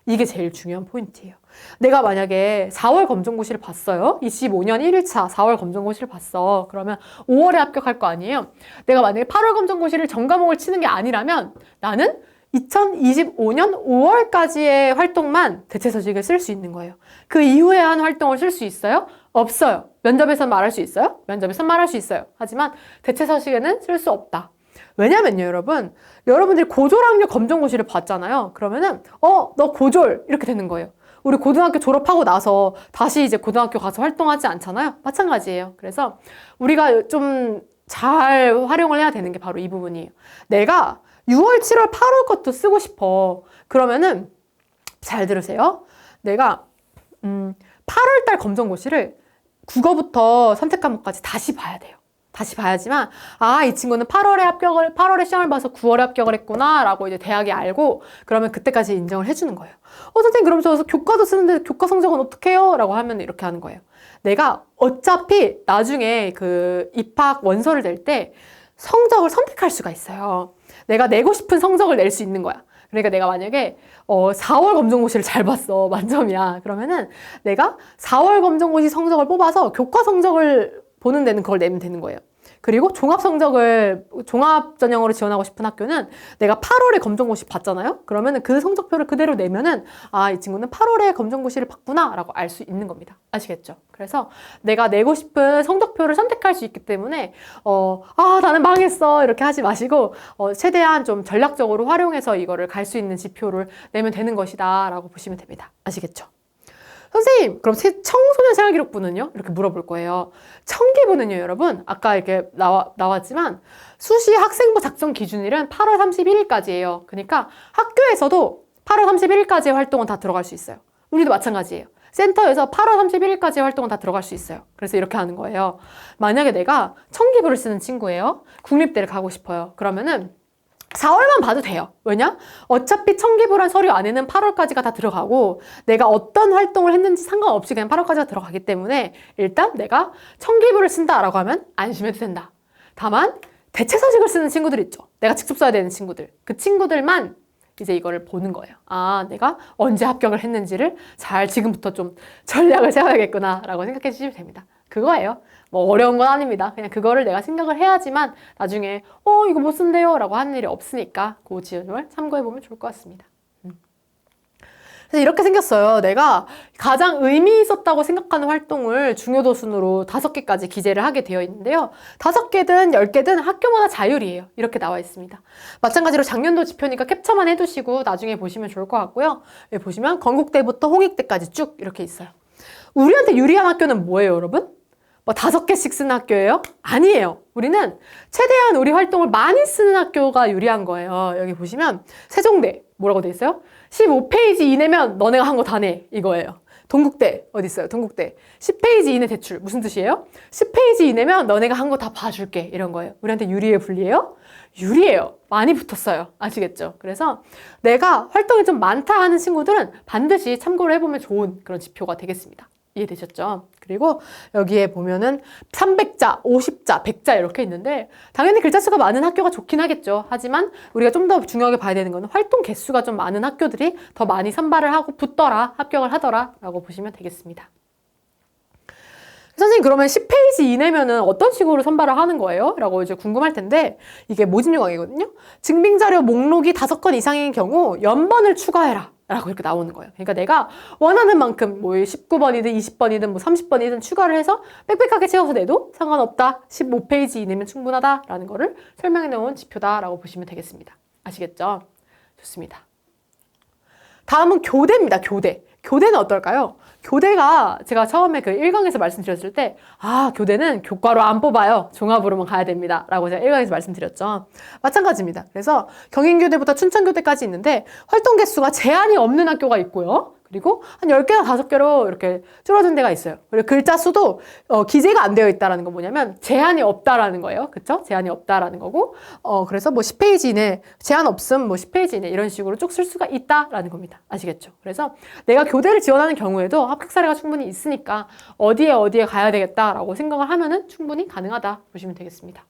이게 제일 중요한 포인트예요. 내가 만약에 4월 검정고시를 봤어요. 25년 1일차 4월 검정고시를 봤어. 그러면 5월에 합격할 거 아니에요? 내가 만약에 8월 검정고시를 전과목을 치는 게 아니라면 나는 2025년 5월까지의 활동만 대체 서식을 쓸 수 있는 거예요. 그 이후에 한 활동을 쓸 수 있어요? 없어요. 면접에서 말할 수 있어요? 면접에서 말할 수 있어요. 하지만 대체 서식에는 쓸 수 없다. 왜냐면요, 여러분들이 고졸학력 검정고시를 봤잖아요. 그러면은 너 고졸 이렇게 되는 거예요. 우리 고등학교 졸업하고 나서 다시 이제 고등학교 가서 활동하지 않잖아요. 마찬가지예요. 그래서 우리가 좀 잘 활용을 해야 되는 게 바로 이 부분이에요. 내가 6월, 7월, 8월 것도 쓰고 싶어. 그러면은 잘 들으세요. 내가 8월 달 검정고시를 국어부터 선택 과목까지 다시 봐야 돼요. 다시 봐야지만 이 친구는 8월에 시험을 봐서 9월에 합격을 했구나 라고 이제 대학이 알고 그러면 그때까지 인정을 해주는 거예요. 선생님 그럼 저 교과도 쓰는데 교과 성적은 어떻게 해요? 라고 하면 이렇게 하는 거예요. 내가 어차피 나중에 그 입학 원서를 낼 때 성적을 선택할 수가 있어요. 내가 내고 싶은 성적을 낼 수 있는 거야. 그러니까 내가 만약에 4월 검정고시를 잘 봤어. 만점이야. 그러면은 내가 4월 검정고시 성적을 뽑아서 교과 성적을 보는 데는 그걸 내면 되는 거예요. 그리고 종합 전형으로 지원하고 싶은 학교는 내가 8월에 검정고시 봤잖아요? 그러면은 그 성적표를 그대로 내면은 아, 이 친구는 8월에 검정고시를 봤구나 라고 알 수 있는 겁니다. 아시겠죠? 그래서 내가 내고 싶은 성적표를 선택할 수 있기 때문에 나는 망했어 이렇게 하지 마시고 최대한 좀 전략적으로 활용해서 이거를 갈 수 있는 지표를 내면 되는 것이다 라고 보시면 됩니다. 아시겠죠? 선생님, 그럼 청소년 생활기록부는요? 이렇게 물어볼 거예요. 청기부는요, 여러분, 아까 이렇게 나왔지만 수시 학생부 작성 기준일은 8월 31일까지예요. 그러니까 학교에서도 8월 31일까지의 활동은 다 들어갈 수 있어요. 우리도 마찬가지예요. 센터에서 8월 31일까지의 활동은 다 들어갈 수 있어요. 그래서 이렇게 하는 거예요. 만약에 내가 청기부를 쓰는 친구예요. 국립대를 가고 싶어요. 그러면은 4월만 봐도 돼요. 왜냐? 어차피 청기부란 서류 안에는 8월까지가 다 들어가고 내가 어떤 활동을 했는지 상관없이 그냥 8월까지가 들어가기 때문에 일단 내가 청기부를 쓴다라고 하면 안심해도 된다. 다만 대체서식을 쓰는 친구들 있죠. 내가 직접 써야 되는 친구들. 그 친구들만 이제 이거를 보는 거예요. 아, 내가 언제 합격을 했는지를 잘 지금부터 좀 전략을 세워야겠구나 라고 생각해 주시면 됩니다. 그거예요. 뭐 어려운 건 아닙니다. 그냥 그거를 내가 생각을 해야지만 나중에 이거 못 쓴대요 라고 하는 일이 없으니까 그 지점을 참고해보면 좋을 것 같습니다. 그래서 이렇게 생겼어요. 내가 가장 의미 있었다고 생각하는 활동을 중요도 순으로 5개까지 기재를 하게 되어 있는데요. 5개든 10개든 학교마다 자율이에요. 이렇게 나와 있습니다. 마찬가지로 작년도 지표니까 캡처만 해두시고 나중에 보시면 좋을 것 같고요. 여기 보시면 건국대부터 홍익대까지 쭉 이렇게 있어요. 우리한테 유리한 학교는 뭐예요, 여러분? 뭐 5개씩 쓰는 학교예요? 아니에요. 우리는 최대한 우리 활동을 많이 쓰는 학교가 유리한 거예요. 여기 보시면 세종대 뭐라고 돼 있어요? 15페이지 이내면 너네가 한 거 다 내 이거예요. 동국대 어디 있어요? 동국대 10페이지 이내 대출 무슨 뜻이에요? 10페이지 이내면 너네가 한 거 다 봐줄게 이런 거예요. 우리한테 유리해요? 불리해요? 유리해요. 많이 붙었어요. 아시겠죠? 그래서 내가 활동이 좀 많다 하는 친구들은 반드시 참고를 해보면 좋은 그런 지표가 되겠습니다. 이해되셨죠? 그리고 여기에 보면은 300자, 50자, 100자 이렇게 있는데 당연히 글자 수가 많은 학교가 좋긴 하겠죠. 하지만 우리가 좀 더 중요하게 봐야 되는 거는 활동 개수가 좀 많은 학교들이 더 많이 선발을 하고 붙더라, 합격을 하더라 라고 보시면 되겠습니다. 선생님 그러면 10페이지 이내면은 어떤 식으로 선발을 하는 거예요? 라고 이제 궁금할 텐데 이게 모집 요강이거든요. 증빙자료 목록이 5건 이상인 경우 연번을 추가해라 라고 이렇게 나오는 거예요. 그러니까 내가 원하는 만큼 뭐 19번이든 20번이든 뭐 30번이든 추가를 해서 빽빽하게 채워서 내도 상관없다. 15페이지 이내면 충분하다라는 거를 설명해 놓은 지표다라고 보시면 되겠습니다. 아시겠죠? 좋습니다. 다음은 교대입니다. 교대. 교대는 어떨까요? 교대가 제가 처음에 그 1강에서 말씀드렸을 때 교대는 교과로 안 뽑아요. 종합으로만 가야 됩니다. 라고 제가 1강에서 말씀드렸죠. 마찬가지입니다. 그래서 경인교대부터 춘천교대까지 있는데 활동 개수가 제한이 없는 학교가 있고요. 그리고 한 10개나 5개로 이렇게 줄어든 데가 있어요. 그리고 글자 수도 기재가 안 되어 있다는 건 뭐냐면 제한이 없다라는 거예요. 그쵸? 제한이 없다라는 거고 그래서 뭐 10페이지 이내 제한 없음 뭐 10페이지 이내 이런 식으로 쭉 쓸 수가 있다라는 겁니다. 아시겠죠? 그래서 내가 교대를 지원하는 경우에도 합격 사례가 충분히 있으니까 어디에 가야 되겠다라고 생각을 하면은 충분히 가능하다 보시면 되겠습니다.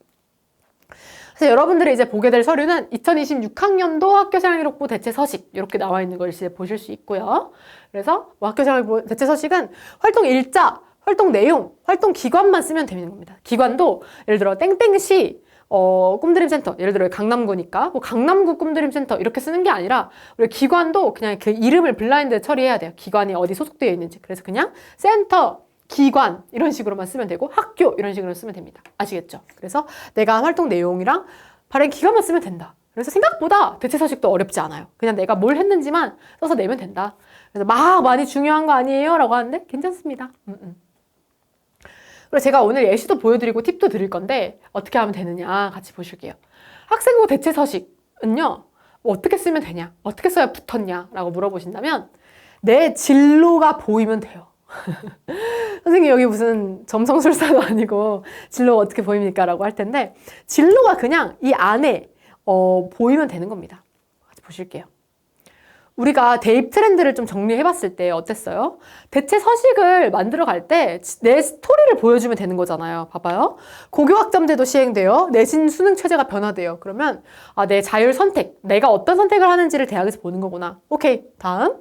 그래서 여러분들이 이제 보게 될 서류는 2026학년도 학교생활기록부 대체서식 이렇게 나와 있는 걸 이제 보실 수 있고요. 그래서 뭐 학교생활기록부 대체서식은 활동 일자, 활동 내용, 활동 기관만 쓰면 되는 겁니다. 기관도 예를 들어 땡땡시 꿈드림센터, 예를 들어 강남구니까 뭐 강남구 꿈드림센터 이렇게 쓰는 게 아니라 우리 기관도 그냥 그 이름을 블라인드 처리해야 돼요. 기관이 어디 소속되어 있는지. 그래서 그냥 센터, 기관 이런 식으로만 쓰면 되고 학교 이런 식으로 쓰면 됩니다. 아시겠죠? 그래서 내가 한 활동 내용이랑 발행 기간만 쓰면 된다. 그래서 생각보다 대체서식도 어렵지 않아요. 그냥 내가 뭘 했는지만 써서 내면 된다. 그래서 막 많이 중요한 거 아니에요? 라고 하는데 괜찮습니다. 그리고 제가 오늘 예시도 보여드리고 팁도 드릴 건데 어떻게 하면 되느냐 같이 보실게요. 학생부 대체서식은요. 어떻게 쓰면 되냐? 어떻게 써야 붙었냐? 라고 물어보신다면 내 진로가 보이면 돼요. 선생님 여기 무슨 점성술사도 아니고 진로 어떻게 보입니까? 라고 할 텐데 진로가 그냥 이 안에 보이면 되는 겁니다. 같이 보실게요. 우리가 대입 트렌드를 좀 정리해봤을 때 어땠어요? 대체 서식을 만들어 갈 때 내 스토리를 보여주면 되는 거잖아요. 봐봐요. 고교학점제도 시행돼요. 내신 수능 체제가 변화돼요. 그러면 내 자율 선택, 내가 어떤 선택을 하는지를 대학에서 보는 거구나. 오케이, 다음.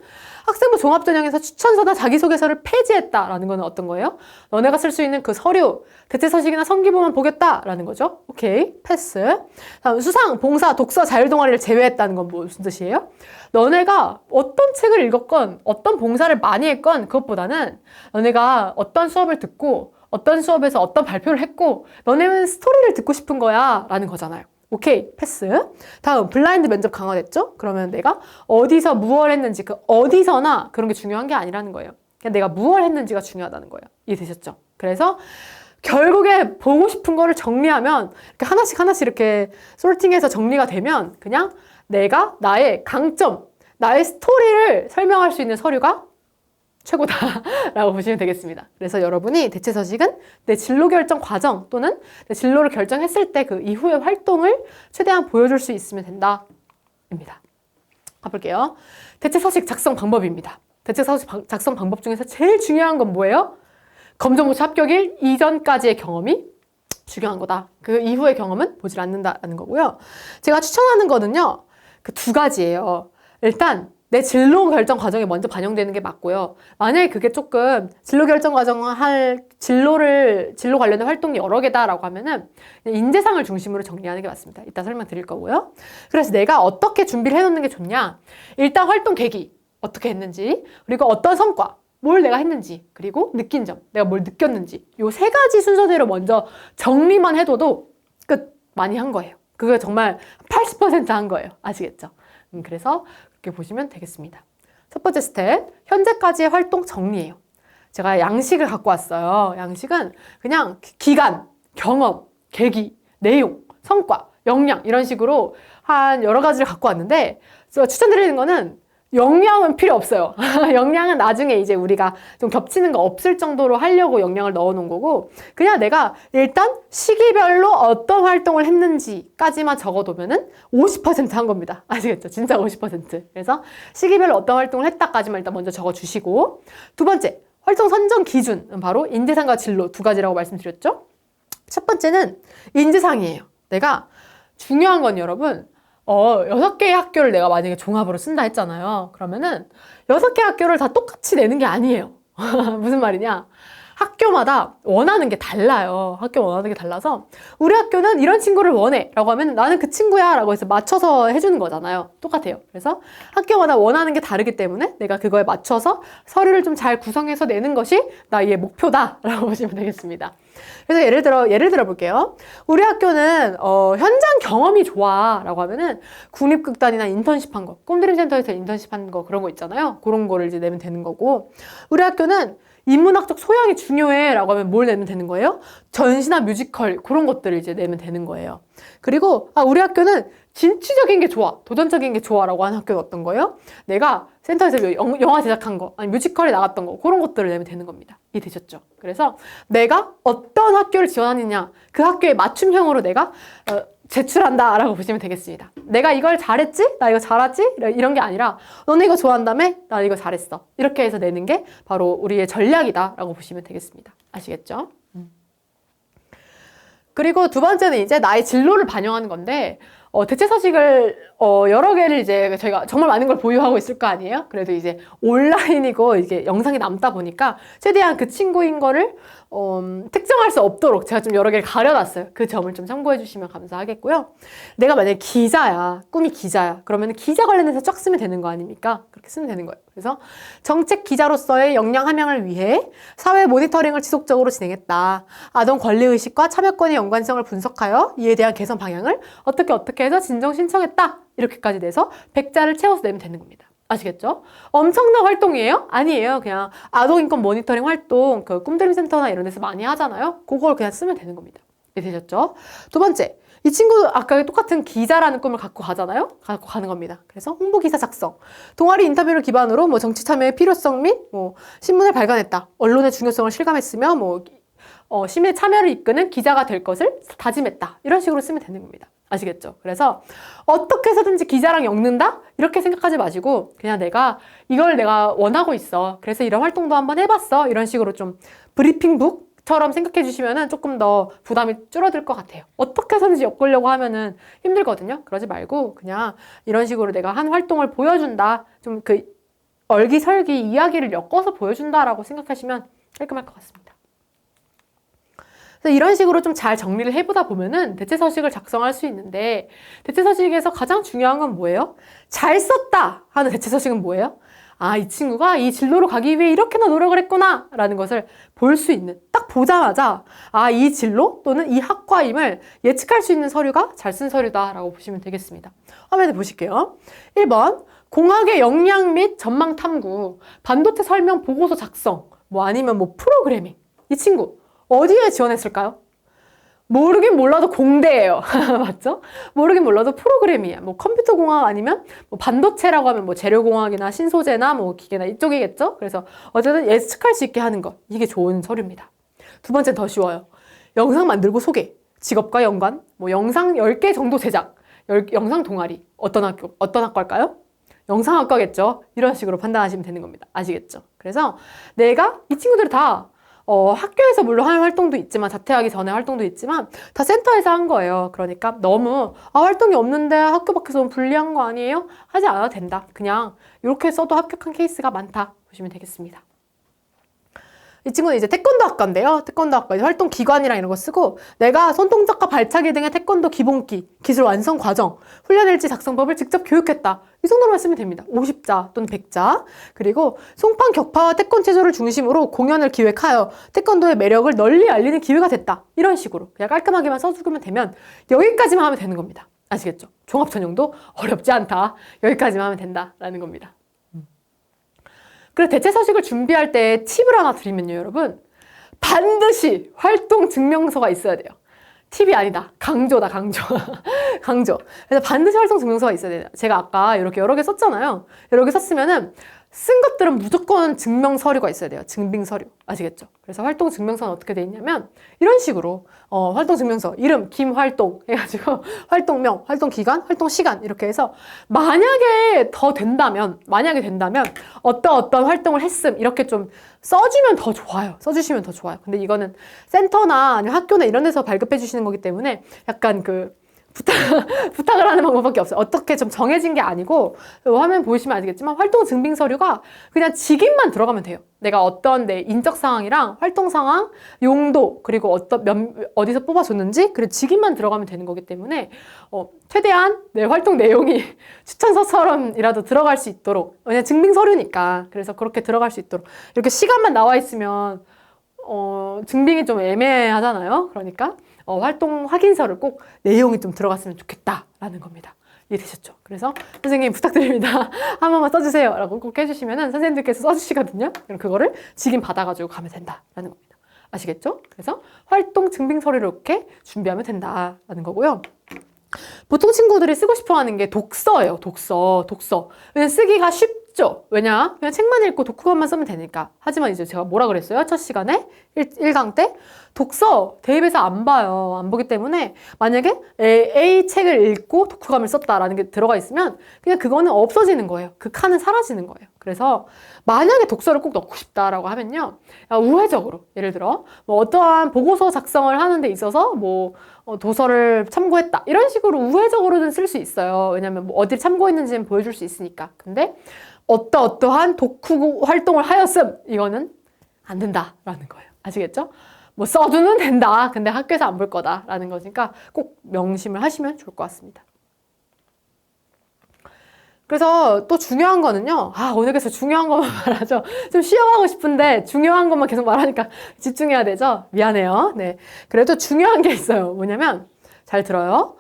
학생부 종합전형에서 추천서나 자기소개서를 폐지했다라는 거는 어떤 거예요? 너네가 쓸 수 있는 그 서류, 대체 서식이나 성기부만 보겠다라는 거죠. 오케이, 패스. 다음, 수상, 봉사, 독서, 자율동아리를 제외했다는 건 무슨 뜻이에요? 너네가 어떤 책을 읽었건 어떤 봉사를 많이 했건 그것보다는 너네가 어떤 수업을 듣고 어떤 수업에서 어떤 발표를 했고 너네는 스토리를 듣고 싶은 거야 라는 거잖아요. 오케이, 패스. 다음, 블라인드 면접 강화됐죠? 그러면 내가 어디서 무엇을 했는지, 그 어디서나 그런 게 중요한 게 아니라는 거예요. 그냥 내가 무엇을 했는지가 중요하다는 거예요. 이해되셨죠? 그래서 결국에 보고 싶은 거를 정리하면 이렇게 하나씩 이렇게 솔팅해서 정리가 되면 그냥 내가 나의 강점, 나의 스토리를 설명할 수 있는 서류가 최고다라고 보시면 되겠습니다. 그래서 여러분이 대체 서식은 내 진로 결정 과정 또는 내 진로를 결정했을 때 그 이후의 활동을 최대한 보여줄 수 있으면 된다입니다. 가볼게요. 대체 서식 작성 방법입니다. 대체 서식 작성 방법 중에서 제일 중요한 건 뭐예요? 검정고시 합격일 이전까지의 경험이 중요한 거다. 그 이후의 경험은 보질 않는다라는 거고요. 제가 추천하는 거는요. 그 두 가지예요. 일단 내 진로 결정 과정에 먼저 반영되는 게 맞고요. 만약에 그게 조금 진로 결정 과정을 진로 관련된 활동이 여러 개다라고 하면은 인재상을 중심으로 정리하는 게 맞습니다. 이따 설명드릴 거고요. 그래서 내가 어떻게 준비를 해놓는 게 좋냐? 일단 활동 계기, 어떻게 했는지, 그리고 어떤 성과, 뭘 내가 했는지, 그리고 느낀 점, 내가 뭘 느꼈는지 요 세 가지 순서대로 먼저 정리만 해둬도 끝. 많이 한 거예요. 그게 정말 80% 한 거예요. 아시겠죠? 그래서 그렇게 보시면 되겠습니다. 첫 번째 스텝, 현재까지의 활동 정리예요. 제가 양식을 갖고 왔어요. 양식은 그냥 기간, 경험, 계기, 내용, 성과, 역량 이런 식으로 한 여러 가지를 갖고 왔는데 제가 추천드리는 거는 역량은 필요 없어요. 역량은 나중에 이제 우리가 좀 겹치는 거 없을 정도로 하려고 역량을 넣어 놓은 거고 그냥 내가 일단 시기별로 어떤 활동을 했는지까지만 적어두면은 50%한 겁니다. 아시겠죠? 진짜 50%. 그래서 시기별로 어떤 활동을 했다까지만 일단 먼저 적어주시고 두 번째, 활동 선정 기준은 바로 인재상과 진로 두 가지라고 말씀드렸죠? 첫 번째는 인재상이에요. 내가 중요한 건 여러분 6개의 학교를 내가 만약에 종합으로 쓴다 했잖아요. 그러면은 6개 학교를 다 똑같이 내는 게 아니에요. 무슨 말이냐? 학교마다 원하는 게 달라요. 학교 원하는 게 달라서 우리 학교는 이런 친구를 원해 라고 하면 나는 그 친구야 라고 해서 맞춰서 해주는 거잖아요. 똑같아요. 그래서 학교마다 원하는 게 다르기 때문에 내가 그거에 맞춰서 서류를 좀 잘 구성해서 내는 것이 나의 목표다 라고 보시면 되겠습니다. 그래서 예를 들어 볼게요. 우리 학교는 현장 경험이 좋아 라고 하면은 국립극단이나 인턴십 한 거, 꿈드림센터에서 인턴십 한 거 그런 거 있잖아요. 그런 거를 이제 내면 되는 거고 우리 학교는 인문학적 소양이 중요해 라고 하면 뭘 내면 되는 거예요? 전시나 뮤지컬 그런 것들을 이제 내면 되는 거예요. 그리고 우리 학교는 진취적인 게 좋아, 도전적인 게 좋아 라고 하는 학교는 어떤 거예요? 내가 센터에서 영화 제작한 거, 아니 뮤지컬에 나갔던 거 그런 것들을 내면 되는 겁니다. 이해되셨죠? 그래서 내가 어떤 학교를 지원하느냐 그 학교에 맞춤형으로 내가 제출한다 라고 보시면 되겠습니다. 내가 이걸 잘했지? 나 이거 잘하지? 이런 게 아니라 너네 이거 좋아한다며? 나 이거 잘했어. 이렇게 해서 내는 게 바로 우리의 전략이다 라고 보시면 되겠습니다. 아시겠죠? 그리고 두 번째는 이제 나의 진로를 반영하는 건데 대체 서식을 여러 개를 이제 저희가 정말 많은 걸 보유하고 있을 거 아니에요? 그래도 이제 온라인이고 이게 영상이 남다 보니까 최대한 그 친구인 거를 특정할 수 없도록 제가 좀 여러 개를 가려놨어요. 그 점을 좀 참고해 주시면 감사하겠고요. 내가 만약에 기자야, 꿈이 기자야. 그러면 기자 관련해서 쫙 쓰면 되는 거 아닙니까? 그렇게 쓰면 되는 거예요. 그래서 정책 기자로서의 역량 함양을 위해 사회 모니터링을 지속적으로 진행했다. 아동 권리의식과 참여권의 연관성을 분석하여 이에 대한 개선 방향을 어떻게 해서 진정 신청했다. 이렇게까지 내서 100자를 채워서 내면 되는 겁니다. 아시겠죠? 엄청난 활동이에요? 아니에요. 그냥 아동인권 모니터링 활동, 그 꿈드림 센터나 이런 데서 많이 하잖아요. 그걸 그냥 쓰면 되는 겁니다. 이해되셨죠? 두 번째, 이 친구도 아까 똑같은 기자라는 꿈을 갖고 가잖아요? 갖고 가는 겁니다. 그래서 홍보기사 작성, 동아리 인터뷰를 기반으로 뭐 정치 참여의 필요성 및 뭐 신문을 발간했다. 언론의 중요성을 실감했으며 뭐 시민의 참여를 이끄는 기자가 될 것을 다짐했다. 이런 식으로 쓰면 되는 겁니다. 아시겠죠? 그래서 어떻게 해서든지 기자랑 엮는다? 이렇게 생각하지 마시고 그냥 이걸 내가 원하고 있어. 그래서 이런 활동도 한번 해봤어. 이런 식으로 좀 브리핑북처럼 생각해 주시면은 조금 더 부담이 줄어들 것 같아요. 어떻게 해서든지 엮으려고 하면은 힘들거든요. 그러지 말고 그냥 이런 식으로 내가 한 활동을 보여준다. 좀 그 얼기설기 이야기를 엮어서 보여준다라고 생각하시면 깔끔할 것 같습니다. 그래서 이런 식으로 좀 잘 정리를 해보다 보면은 대체서식을 작성할 수 있는데 대체서식에서 가장 중요한 건 뭐예요? 잘 썼다 하는 대체서식은 뭐예요? 아, 이 친구가 이 진로로 가기 위해 이렇게나 노력을 했구나 라는 것을 볼 수 있는, 딱 보자마자 아, 이 진로 또는 이 학과임을 예측할 수 있는 서류가 잘 쓴 서류다 라고 보시면 되겠습니다. 화면에 보실게요. 1번 공학의 역량 및 전망 탐구, 반도체 설명 보고서 작성, 뭐 아니면 뭐 프로그래밍. 이 친구 어디에 지원했을까요? 모르긴 몰라도 공대예요. 맞죠? 모르긴 몰라도 프로그램이야. 뭐 컴퓨터 공학 아니면 뭐 반도체라고 하면 뭐 재료공학이나 신소재나 뭐 기계나 이쪽이겠죠? 그래서 어쨌든 예측할 수 있게 하는 것. 이게 좋은 서류입니다. 두 번째는 더 쉬워요. 영상 만들고 소개, 직업과 연관, 뭐 영상 10개 정도 제작, 영상 동아리. 어떤 학과일까요? 영상학과겠죠? 이런 식으로 판단하시면 되는 겁니다. 아시겠죠? 그래서 내가 이 친구들이 다 학교에서 물론 하는 활동도 있지만 자퇴하기 전에 활동도 있지만 다 센터에서 한 거예요. 그러니까 너무 활동이 없는데 학교 밖에서 너무 불리한 거 아니에요? 하지 않아도 된다. 그냥 이렇게 써도 합격한 케이스가 많다 보시면 되겠습니다. 이 친구는 이제 태권도 학과인데요. 태권도 학과 활동 기관이랑 이런 거 쓰고 내가 손동작과 발차기 등의 태권도 기본기, 기술 완성 과정, 훈련일지 작성법을 직접 교육했다. 이 정도로만 쓰면 됩니다. 50자 또는 100자. 그리고 송판 격파와 태권 체조를 중심으로 공연을 기획하여 태권도의 매력을 널리 알리는 기회가 됐다. 이런 식으로 그냥 깔끔하게만 써주면 되면 여기까지만 하면 되는 겁니다. 아시겠죠? 종합 전형도 어렵지 않다. 여기까지만 하면 된다라는 겁니다. 그래서 대체서식을 준비할 때 팁을 하나 드리면요, 여러분. 반드시 활동 증명서가 있어야 돼요. 팁이 아니다. 강조다, 강조. 강조. 그래서 반드시 활동 증명서가 있어야 돼요. 제가 아까 이렇게 여러 개 썼잖아요. 여러 개 썼으면은 쓴 것들은 무조건 증명 서류가 있어야 돼요. 증빙 서류. 아시겠죠? 그래서 활동 증명서는 어떻게 돼 있냐면 이런 식으로 활동 증명서 이름 김활동 해가지고 활동명, 활동 기간, 활동 시간 이렇게 해서 만약에 된다면 어떤 활동을 했음 이렇게 좀 써주면 더 좋아요. 써주시면 더 좋아요. 근데 이거는 센터나 아니면 학교나 이런 데서 발급해 주시는 거기 때문에 약간 부탁을 하는 방법밖에 없어요. 어떻게 좀 정해진 게 아니고 화면 보시면 아시겠지만 활동 증빙 서류가 그냥 직인만 들어가면 돼요. 내가 어떤 내 인적 상황이랑 활동 상황, 용도 그리고 어디서 뽑아줬는지 그리고 직인만 들어가면 되는 거기 때문에 최대한 내 활동 내용이 추천서처럼이라도 들어갈 수 있도록 왜냐면 증빙 서류니까 그래서 그렇게 들어갈 수 있도록 이렇게 시간만 나와 있으면 증빙이 좀 애매하잖아요. 그러니까 활동 확인서를 꼭 내용이 좀 들어갔으면 좋겠다라는 겁니다. 이해되셨죠? 그래서 선생님 부탁드립니다. 한 번만 써주세요 라고 꼭 해주시면은 선생님들께서 써주시거든요. 그럼 그거를 직인 받아가지고 가면 된다라는 겁니다. 아시겠죠? 그래서 활동 증빙 서류를 이렇게 준비하면 된다라는 거고요. 보통 친구들이 쓰고 싶어 하는 게 독서예요. 독서. 왜냐면 쓰기가 쉽죠? 왜냐? 그냥 책만 읽고 독후감만 쓰면 되니까. 하지만 이제 제가 뭐라 그랬어요? 첫 시간에? 1강 때? 독서 대입에서 안 봐요. 안 보기 때문에 만약에 A 책을 읽고 독후감을 썼다라는 게 들어가 있으면 그냥 그거는 없어지는 거예요. 그 칸은 사라지는 거예요. 그래서 만약에 독서를 꼭 넣고 싶다라고 하면요. 우회적으로 예를 들어 뭐 어떠한 보고서 작성을 하는 데 있어서 뭐 도서를 참고했다. 이런 식으로 우회적으로는 쓸 수 있어요. 왜냐면 뭐 어디 참고했는지는 보여줄 수 있으니까. 근데 어떠한 독후 활동을 하였음. 이거는 안 된다라는 거예요. 아시겠죠? 뭐 써두는 된다. 근데 학교에서 안 볼 거다라는 거니까 꼭 명심을 하시면 좋을 것 같습니다. 그래서 또 중요한 거는요. 오늘 계속 중요한 것만 말하죠. 좀 쉬어가고 싶은데 중요한 것만 계속 말하니까 집중해야 되죠. 미안해요. 네. 그래도 중요한 게 있어요. 뭐냐면 잘 들어요.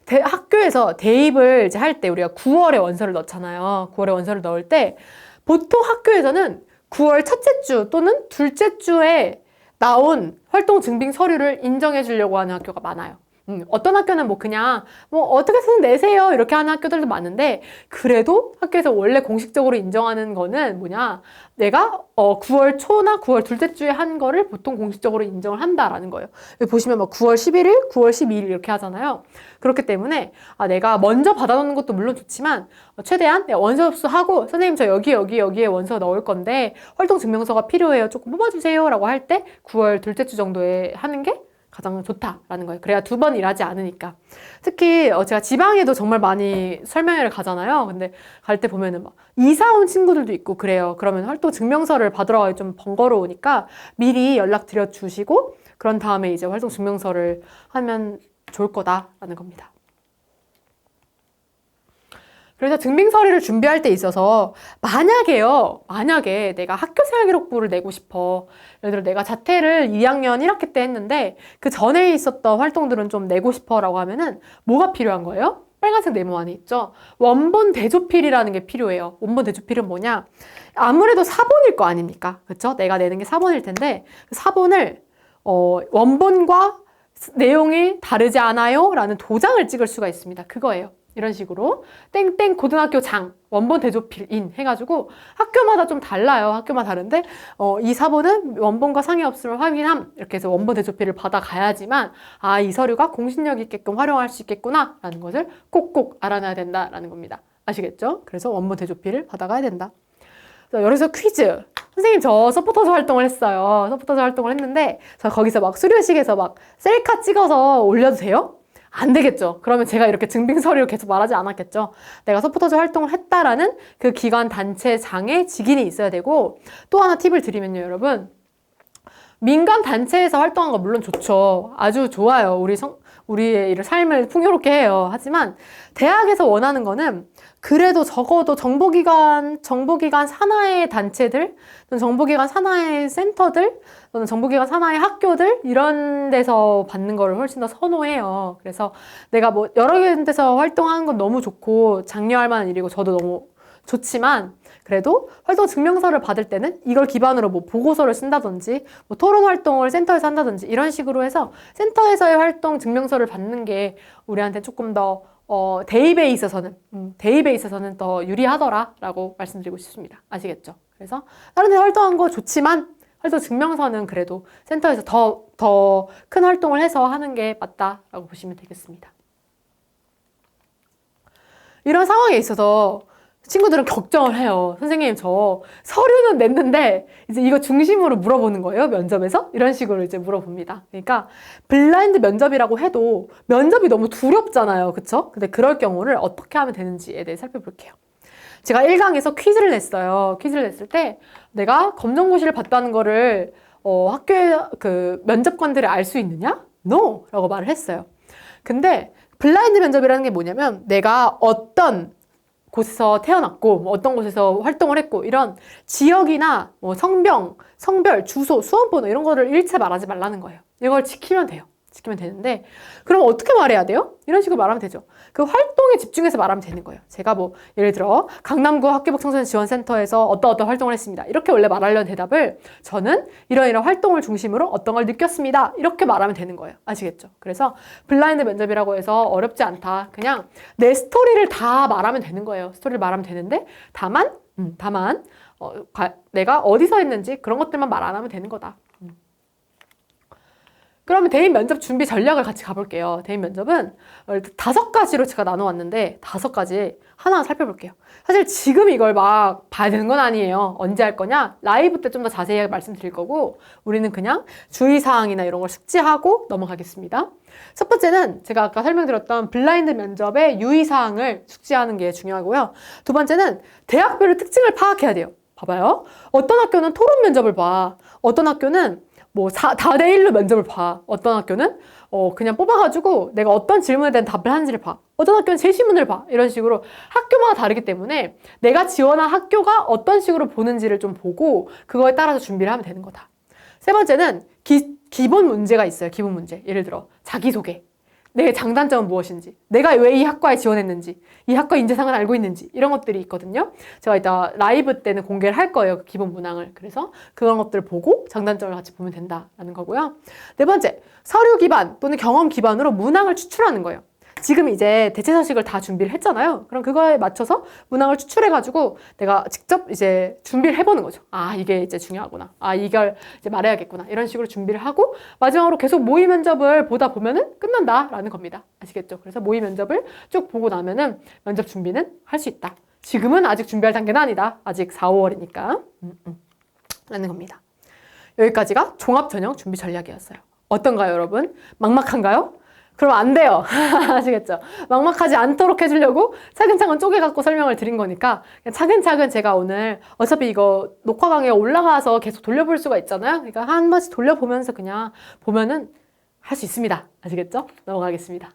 학교에서 대입을 이제 할 때 우리가 9월에 원서를 넣잖아요. 9월에 원서를 넣을 때 보통 학교에서는 9월 첫째 주 또는 둘째 주에 나온 활동 증빙 서류를 인정해 주려고 하는 학교가 많아요. 어떤 학교는 뭐 그냥 뭐 어떻게든 내세요 이렇게 하는 학교들도 많은데 그래도 학교에서 원래 공식적으로 인정하는 거는 뭐냐 내가 9월 초나 9월 둘째 주에 한 거를 보통 공식적으로 인정을 한다라는 거예요. 여기 보시면 막 9월 11일, 9월 12일 이렇게 하잖아요. 그렇기 때문에 내가 먼저 받아놓는 것도 물론 좋지만 최대한 내가 원서 접수하고 선생님 저 여기에 원서 넣을 건데 활동 증명서가 필요해요. 조금 뽑아주세요 라고 할 때 9월 둘째 주 정도에 하는 게 가장 좋다라는 거예요. 그래야 2번 일하지 않으니까. 특히 제가 지방에도 정말 많이 설명회를 가잖아요. 근데 갈 때 보면은 막 이사 온 친구들도 있고 그래요. 그러면 활동 증명서를 받으러 가기 좀 번거로우니까 미리 연락드려 주시고 그런 다음에 이제 활동 증명서를 하면 좋을 거다라는 겁니다. 그래서 증빙 서류를 준비할 때 있어서 만약에 내가 학교생활기록부를 내고 싶어. 예를 들어 내가 자퇴를 2학년 1학기 때 했는데 그 전에 있었던 활동들은 좀 내고 싶어 라고 하면은 뭐가 필요한 거예요? 빨간색 네모 안에 있죠? 원본 대조필이라는 게 필요해요. 원본 대조필은 뭐냐? 아무래도 사본일 거 아닙니까? 그쵸? 내가 내는 게 사본일 텐데 그 사본을 원본과 내용이 다르지 않아요? 라는 도장을 찍을 수가 있습니다. 그거예요. 이런 식으로 땡땡 고등학교 장 원본 대조필인 해가지고 학교마다 좀 달라요. 학교마다 다른데 이 사본은 원본과 상의 없음을 확인함 이렇게 해서 원본 대조필을 받아가야지만 이 서류가 공신력 있게끔 활용할 수 있겠구나 라는 것을 꼭꼭 알아놔야 된다라는 겁니다. 아시겠죠? 그래서 원본 대조필을 받아가야 된다. 그래서 퀴즈. 선생님 저 서포터즈 활동을 했어요. 서포터즈 활동을 했는데 저 거기서 막 수료식에서 막 셀카 찍어서 올려도 돼요? 안 되겠죠. 그러면 제가 이렇게 증빙 서류를 계속 말하지 않았겠죠. 내가 서포터즈 활동을 했다라는 그 기관 단체장의 직인이 있어야 되고 또 하나 팁을 드리면요, 여러분. 민간 단체에서 활동한 거 물론 좋죠. 아주 좋아요. 우리의 삶을 풍요롭게 해요. 하지만 대학에서 원하는 거는 그래도 적어도 정보기관 산하의 단체들, 또는 정보기관 산하의 센터들, 또는 정보기관 산하의 학교들 이런 데서 받는 거를 훨씬 더 선호해요. 그래서 내가 뭐 여러 데서 활동하는 건 너무 좋고 장려할 만한 일이고 저도 너무 좋지만 그래도 활동 증명서를 받을 때는 이걸 기반으로 뭐 보고서를 쓴다든지 뭐 토론 활동을 센터에서 한다든지 이런 식으로 해서 센터에서의 활동 증명서를 받는 게 우리한테 조금 더 대입에 있어서는 더 유리하더라라고 말씀드리고 싶습니다. 아시겠죠? 그래서 다른 데 활동한 거 좋지만 활동 증명서는 그래도 센터에서 더 큰 활동을 해서 하는 게 맞다라고 보시면 되겠습니다. 이런 상황에 있어서 친구들은 걱정을 해요. 선생님, 저 서류는 냈는데 이제 이거 중심으로 물어보는 거예요, 면접에서? 이런 식으로 이제 물어봅니다. 그러니까 블라인드 면접이라고 해도 면접이 너무 두렵잖아요. 그쵸? 근데 그럴 경우를 어떻게 하면 되는지에 대해 살펴볼게요. 제가 1강에서 퀴즈를 냈어요. 퀴즈를 냈을 때 내가 검정고시를 봤다는 거를 학교의 그 면접관들이 알 수 있느냐? No! 라고 말을 했어요. 근데 블라인드 면접이라는 게 뭐냐면 내가 어떤 곳에서 태어났고 뭐 어떤 곳에서 활동을 했고 이런 지역이나 뭐 성병, 성별, 주소, 수험번호 이런 거를 일체 말하지 말라는 거예요. 이걸 지키면 돼요. 지키면 되는데 그럼 어떻게 말해야 돼요? 이런 식으로 말하면 되죠. 그 활동에 집중해서 말하면 되는 거예요. 제가 뭐 예를 들어 강남구 학교복 청소년 지원센터에서 어떤 활동을 했습니다. 이렇게 원래 말하려는 대답을 저는 이런 활동을 중심으로 어떤 걸 느꼈습니다. 이렇게 말하면 되는 거예요. 아시겠죠? 그래서 블라인드 면접이라고 해서 어렵지 않다. 그냥 내 스토리를 다 말하면 되는 거예요. 스토리를 말하면 되는데 다만 내가 어디서 했는지 그런 것들만 말 안 하면 되는 거다. 그러면 대인 면접 준비 전략을 같이 가볼게요. 대인 면접은 5가지로 제가 나눠왔는데 5가지 하나 살펴볼게요. 사실 지금 이걸 막 봐야 되는 건 아니에요. 언제 할 거냐? 라이브 때 좀 더 자세히 말씀드릴 거고 우리는 그냥 주의사항이나 이런 걸 숙지하고 넘어가겠습니다. 첫 번째는 제가 아까 설명드렸던 블라인드 면접의 유의사항을 숙지하는 게 중요하고요. 두 번째는 대학별의 특징을 파악해야 돼요. 봐봐요. 어떤 학교는 토론 면접을 봐. 어떤 학교는 뭐 4대1로 면접을 봐. 어떤 학교는 그냥 뽑아가지고 내가 어떤 질문에 대한 답을 하는지를 봐. 어떤 학교는 제시문을 봐. 이런 식으로 학교마다 다르기 때문에 내가 지원한 학교가 어떤 식으로 보는지를 좀 보고 그거에 따라서 준비를 하면 되는 거다. 세 번째는 기본 문제가 있어요. 기본 문제. 예를 들어 자기소개, 내 장단점은 무엇인지, 내가 왜 이 학과에 지원했는지, 이 학과 인재상을 알고 있는지 이런 것들이 있거든요. 제가 이따 라이브 때는 공개를 할 거예요. 그 기본 문항을. 그래서 그런 것들을 보고 장단점을 같이 보면 된다라는 거고요. 네 번째, 서류 기반 또는 경험 기반으로 문항을 추출하는 거예요. 지금 이제 대체 서식을 다 준비를 했잖아요. 그럼 그거에 맞춰서 문항을 추출해가지고 내가 직접 이제 준비를 해보는 거죠. 아, 이게 이제 중요하구나. 아, 이걸 이제 말해야겠구나. 이런 식으로 준비를 하고 마지막으로 계속 모의 면접을 보다 보면은 끝난다라는 겁니다. 아시겠죠? 그래서 모의 면접을 쭉 보고 나면은 면접 준비는 할 수 있다. 지금은 아직 준비할 단계는 아니다. 아직 4, 5월이니까. 라는 겁니다. 여기까지가 종합 전형 준비 전략이었어요. 어떤가요, 여러분? 막막한가요? 그럼 안 돼요. 아시겠죠? 막막하지 않도록 해주려고 차근차근 쪼개갖고 설명을 드린 거니까 그냥 차근차근 제가 오늘 어차피 이거 녹화 강의에 올라가서 계속 돌려볼 수가 있잖아요. 그러니까 한 번씩 돌려보면서 그냥 보면은 할 수 있습니다. 아시겠죠? 넘어가겠습니다.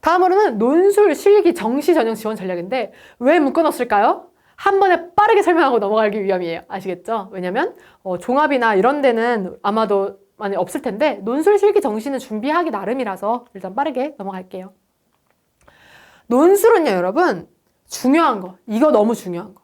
다음으로는 논술, 실기, 정시 전형 지원 전략인데 왜 묶어놨을까요? 한 번에 빠르게 설명하고 넘어가기 위함이에요. 아시겠죠? 왜냐면 종합이나 이런 데는 아마도 많이 없을 텐데 논술, 실기, 정시는 준비하기 나름이라서 일단 빠르게 넘어갈게요. 논술은요, 여러분, 중요한 거. 이거 너무 중요한 거.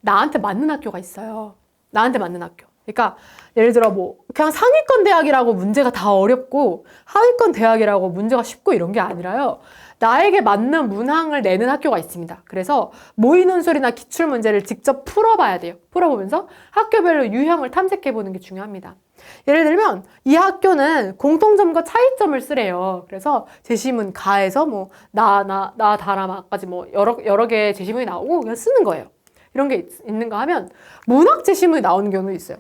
나한테 맞는 학교가 있어요. 나한테 맞는 학교. 그러니까 예를 들어 뭐 그냥 상위권 대학이라고 문제가 다 어렵고 하위권 대학이라고 문제가 쉽고 이런 게 아니라요. 나에게 맞는 문항을 내는 학교가 있습니다. 그래서 모의 논술이나 기출 문제를 직접 풀어봐야 돼요. 풀어보면서 학교별로 유형을 탐색해보는 게 중요합니다. 예를 들면 이 학교는 공통점과 차이점을 쓰래요. 그래서 제시문 가에서 뭐 다라마까지 뭐 여러 개의 제시문이 나오고 그냥 쓰는 거예요. 이런 게 있는가 하면 문학 제시문이 나오는 경우도 있어요.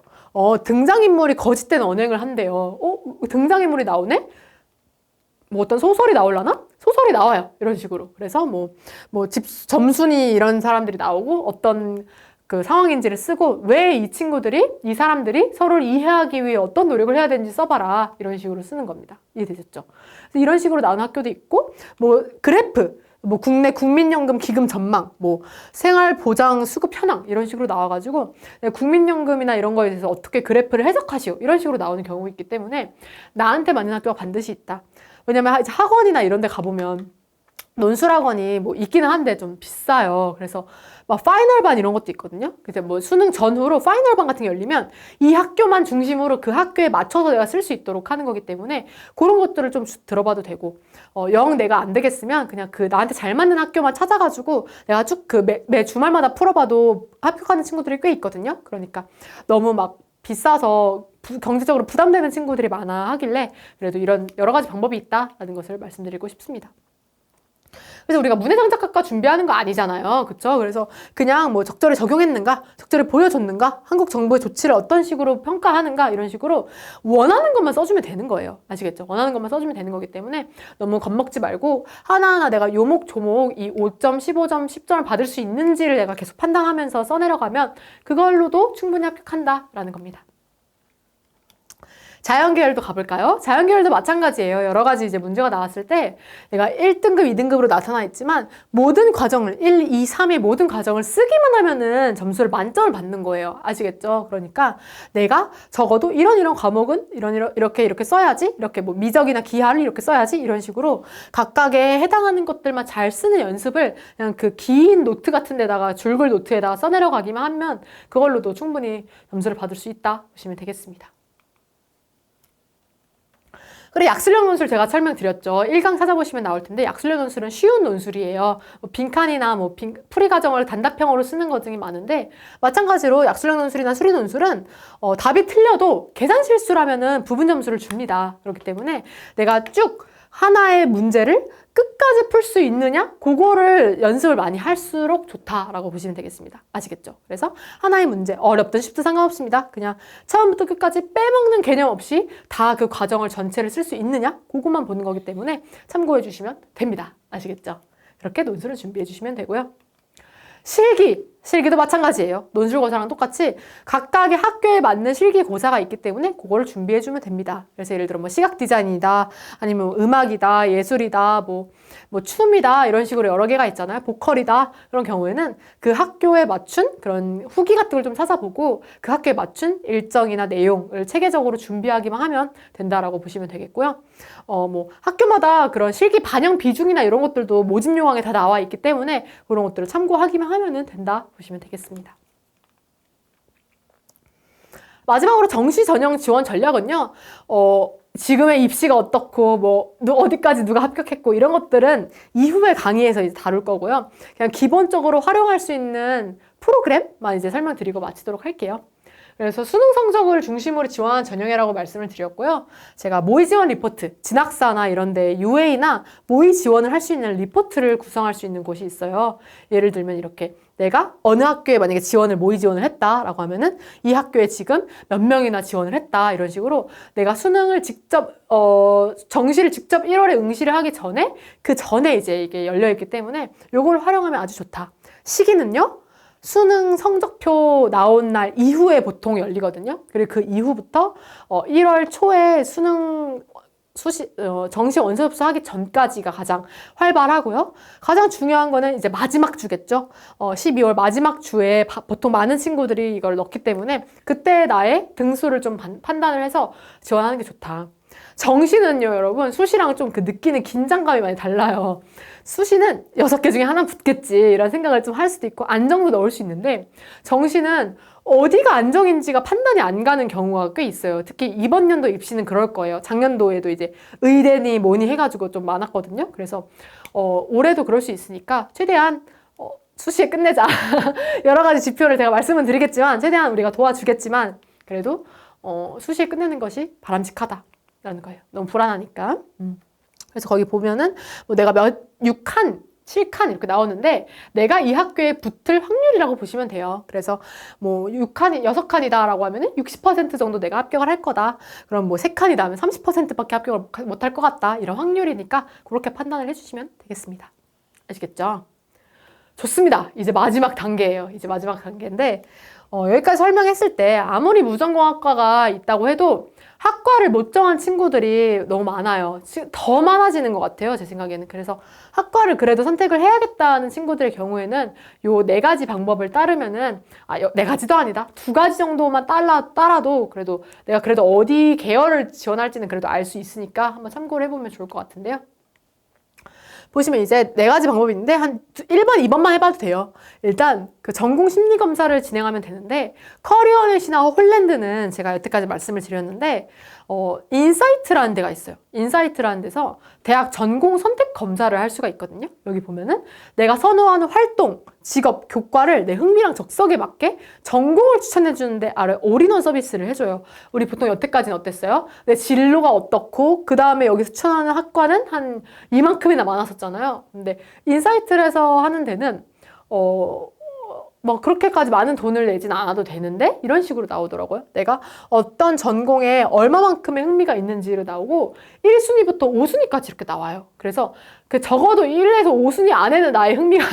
등장인물이 거짓된 언행을 한대요. 등장인물이 나오네? 뭐 어떤 소설이 나오려나? 소설이 나와요. 이런 식으로. 그래서 점순이 이런 사람들이 나오고 어떤 그 상황인지를 쓰고 왜 이 사람들이 서로를 이해하기 위해 어떤 노력을 해야 되는지 써봐라. 이런 식으로 쓰는 겁니다. 이해되셨죠? 이런 식으로 나오는 학교도 있고, 그래프, 국내 국민연금 기금 전망, 생활보장 수급 현황 이런 식으로 나와가지고 국민연금이나 이런 거에 대해서 어떻게 그래프를 해석하시오 이런 식으로 나오는 경우가 있기 때문에 나한테 맞는 학교가 반드시 있다. 왜냐면 이제 학원이나 이런 데 가보면 논술학원이 있기는 한데 좀 비싸요. 그래서 파이널반 이런 것도 있거든요. 그래서 수능 전후로 파이널반 같은 게 열리면 이 학교만 중심으로 그 학교에 맞춰서 내가 쓸 수 있도록 하는 거기 때문에 그런 것들을 좀 들어봐도 되고, 영 내가 안 되겠으면 그냥 그 나한테 잘 맞는 학교만 찾아가지고 내가 쭉 매 주말마다 풀어봐도 합격하는 친구들이 꽤 있거든요. 그러니까 너무 비싸서 경제적으로 부담되는 친구들이 많아 하길래 그래도 이런 여러 가지 방법이 있다라는 것을 말씀드리고 싶습니다. 그래서 우리가 문해장작학과 준비하는 거 아니잖아요. 그쵸? 그래서 그냥 적절히 적용했는가, 적절히 보여줬는가, 한국 정부의 조치를 어떤 식으로 평가하는가, 이런 식으로 원하는 것만 써주면 되는 거예요. 아시겠죠? 원하는 것만 써주면 되는 거기 때문에 너무 겁먹지 말고 하나하나 내가 요목조목 이 5점, 15점, 10점을 받을 수 있는지를 내가 계속 판단하면서 써내려가면 그걸로도 충분히 합격한다라는 겁니다. 자연계열도 가볼까요? 자연계열도 마찬가지예요. 여러 가지 이제 문제가 나왔을 때 내가 1등급, 2등급으로 나타나 있지만 모든 과정을 1, 2, 3의 모든 과정을 쓰기만 하면은 점수를 만점을 받는 거예요. 아시겠죠? 그러니까 내가 적어도 이런 과목은 이렇게 써야지. 이렇게 미적이나 기하를 이렇게 써야지. 이런 식으로 각각에 해당하는 것들만 잘 쓰는 연습을 그냥 그 긴 노트 같은 데다가 줄글 노트에다가 써내려가기만 하면 그걸로도 충분히 점수를 받을 수 있다 보시면 되겠습니다. 그리고 약술형 논술 제가 설명드렸죠. 1강 찾아보시면 나올 텐데 약술형 논술은 쉬운 논술이에요. 빈칸이나 풀이 과정을 단답형으로 쓰는 과정이 많은데 마찬가지로 약술형 논술이나 수리 논술은 답이 틀려도 계산 실수라면은 부분 점수를 줍니다. 그렇기 때문에 내가 쭉 하나의 문제를 끝까지 풀 수 있느냐? 그거를 연습을 많이 할수록 좋다라고 보시면 되겠습니다. 아시겠죠? 그래서 하나의 문제, 어렵든 쉽든 상관없습니다. 그냥 처음부터 끝까지 빼먹는 개념 없이 다 그 과정을 전체를 쓸 수 있느냐? 그것만 보는 거기 때문에 참고해 주시면 됩니다. 아시겠죠? 그렇게 논술을 준비해 주시면 되고요. 실기. 실기도 마찬가지예요. 논술고사랑 똑같이 각각의 학교에 맞는 실기고사가 있기 때문에 그거를 준비해주면 됩니다. 그래서 예를 들어 뭐 시각 디자인이다, 아니면 음악이다, 예술이다, 뭐 춤이다 이런 식으로 여러 개가 있잖아요. 보컬이다 그런 경우에는 그 학교에 맞춘 그런 후기 같은 걸 좀 찾아보고 그 학교에 맞춘 일정이나 내용을 체계적으로 준비하기만 하면 된다라고 보시면 되겠고요. 뭐 학교마다 그런 실기 반영 비중이나 이런 것들도 모집 요강에 다 나와 있기 때문에 그런 것들을 참고하기만 하면 된다 보시면 되겠습니다. 마지막으로 정시 전형 지원 전략은요. 지금의 입시가 어떻고 뭐 어디까지 누가 합격했고 이런 것들은 이후에 강의에서 이제 다룰 거고요. 그냥 기본적으로 활용할 수 있는 프로그램만 이제 설명드리고 마치도록 할게요. 그래서 수능 성적을 중심으로 지원한 전형이라고 말씀을 드렸고요. 제가 모의 지원 리포트, 진학사나 이런 데 UA나 모의 지원을 할 수 있는 리포트를 구성할 수 있는 곳이 있어요. 예를 들면 이렇게 내가 어느 학교에 만약에 모의 지원을 했다라고 하면은 이 학교에 지금 몇 명이나 지원을 했다 이런 식으로 내가 수능을 직접 정시를 직접 1월에 응시를 하기 전에 그 전에 이제 이게 열려 있기 때문에 요걸 활용하면 아주 좋다. 시기는요. 수능 성적표 나온 날 이후에 보통 열리거든요. 그리고 그 이후부터 1월 초에 수능 정시 원서 접수하기 전까지가 가장 활발하고요. 가장 중요한 거는 이제 마지막 주겠죠. 12월 마지막 주에 보통 많은 친구들이 이걸 넣기 때문에 그때 나의 등수를 좀 판단을 해서 지원하는 게 좋다. 정시는요, 여러분, 수시랑 좀 그 느끼는 긴장감이 많이 달라요. 수시는 6개 중에 하나 붙겠지, 이런 생각을 좀 할 수도 있고, 안정도 넣을 수 있는데, 정시는 어디가 안정인지가 판단이 안 가는 경우가 꽤 있어요. 특히 이번 연도 입시는 그럴 거예요. 작년도에도 이제 의대니 뭐니 해가지고 좀 많았거든요. 그래서, 올해도 그럴 수 있으니까, 최대한, 수시에 끝내자. 여러 가지 지표를 제가 말씀은 드리겠지만, 최대한 우리가 도와주겠지만, 그래도, 수시에 끝내는 것이 바람직하다. 라는 거예요. 너무 불안하니까. 그래서 거기 보면은 뭐 내가 6칸, 7칸 이렇게 나오는데 내가 이 학교에 붙을 확률이라고 보시면 돼요. 그래서 뭐 6칸이다 라고 하면은 60% 정도 내가 합격을 할 거다. 그럼 뭐 3칸이다 하면 30%밖에 합격을 못 할 것 같다. 이런 확률이니까 그렇게 판단을 해주시면 되겠습니다. 아시겠죠? 좋습니다. 이제 마지막 단계예요. 이제 마지막 단계인데 여기까지 설명했을 때 아무리 무전공학과가 있다고 해도 학과를 못 정한 친구들이 너무 많아요. 더 많아지는 것 같아요. 제 생각에는. 그래서 학과를 그래도 선택을 해야겠다는 친구들의 경우에는 요 4가지 방법을 따르면은 4가지도 아니다. 2가지 정도만 따라도 그래도 내가 그래도 어디 계열을 지원할지는 그래도 알 수 있으니까 한번 참고를 해보면 좋을 것 같은데요. 보시면 이제 4가지 방법이 있는데 한 1번, 2번만 해봐도 돼요. 일단 그 전공 심리 검사를 진행하면 되는데 커리어넷이나 홀랜드는 제가 여태까지 말씀을 드렸는데 인사이트라는 데가 있어요. 인사이트라는 데서 대학 전공 선택 검사를 할 수가 있거든요. 여기 보면은 내가 선호하는 활동, 직업, 교과를 내 흥미랑 적성에 맞게 전공을 추천해 주는데 아래 올인원 서비스를 해줘요. 우리 보통 여태까지는 어땠어요? 내 진로가 어떻고 그 다음에 여기서 추천하는 학과는 한 이만큼이나 많았었잖아요. 근데 인사이트에서 하는 데는 뭐 그렇게까지 많은 돈을 내진 않아도 되는데 이런 식으로 나오더라고요. 내가 어떤 전공에 얼마만큼의 흥미가 있는지를 나오고 1순위부터 5순위까지 이렇게 나와요. 그래서 그 적어도 1에서 5순위 안에는 나의 흥미가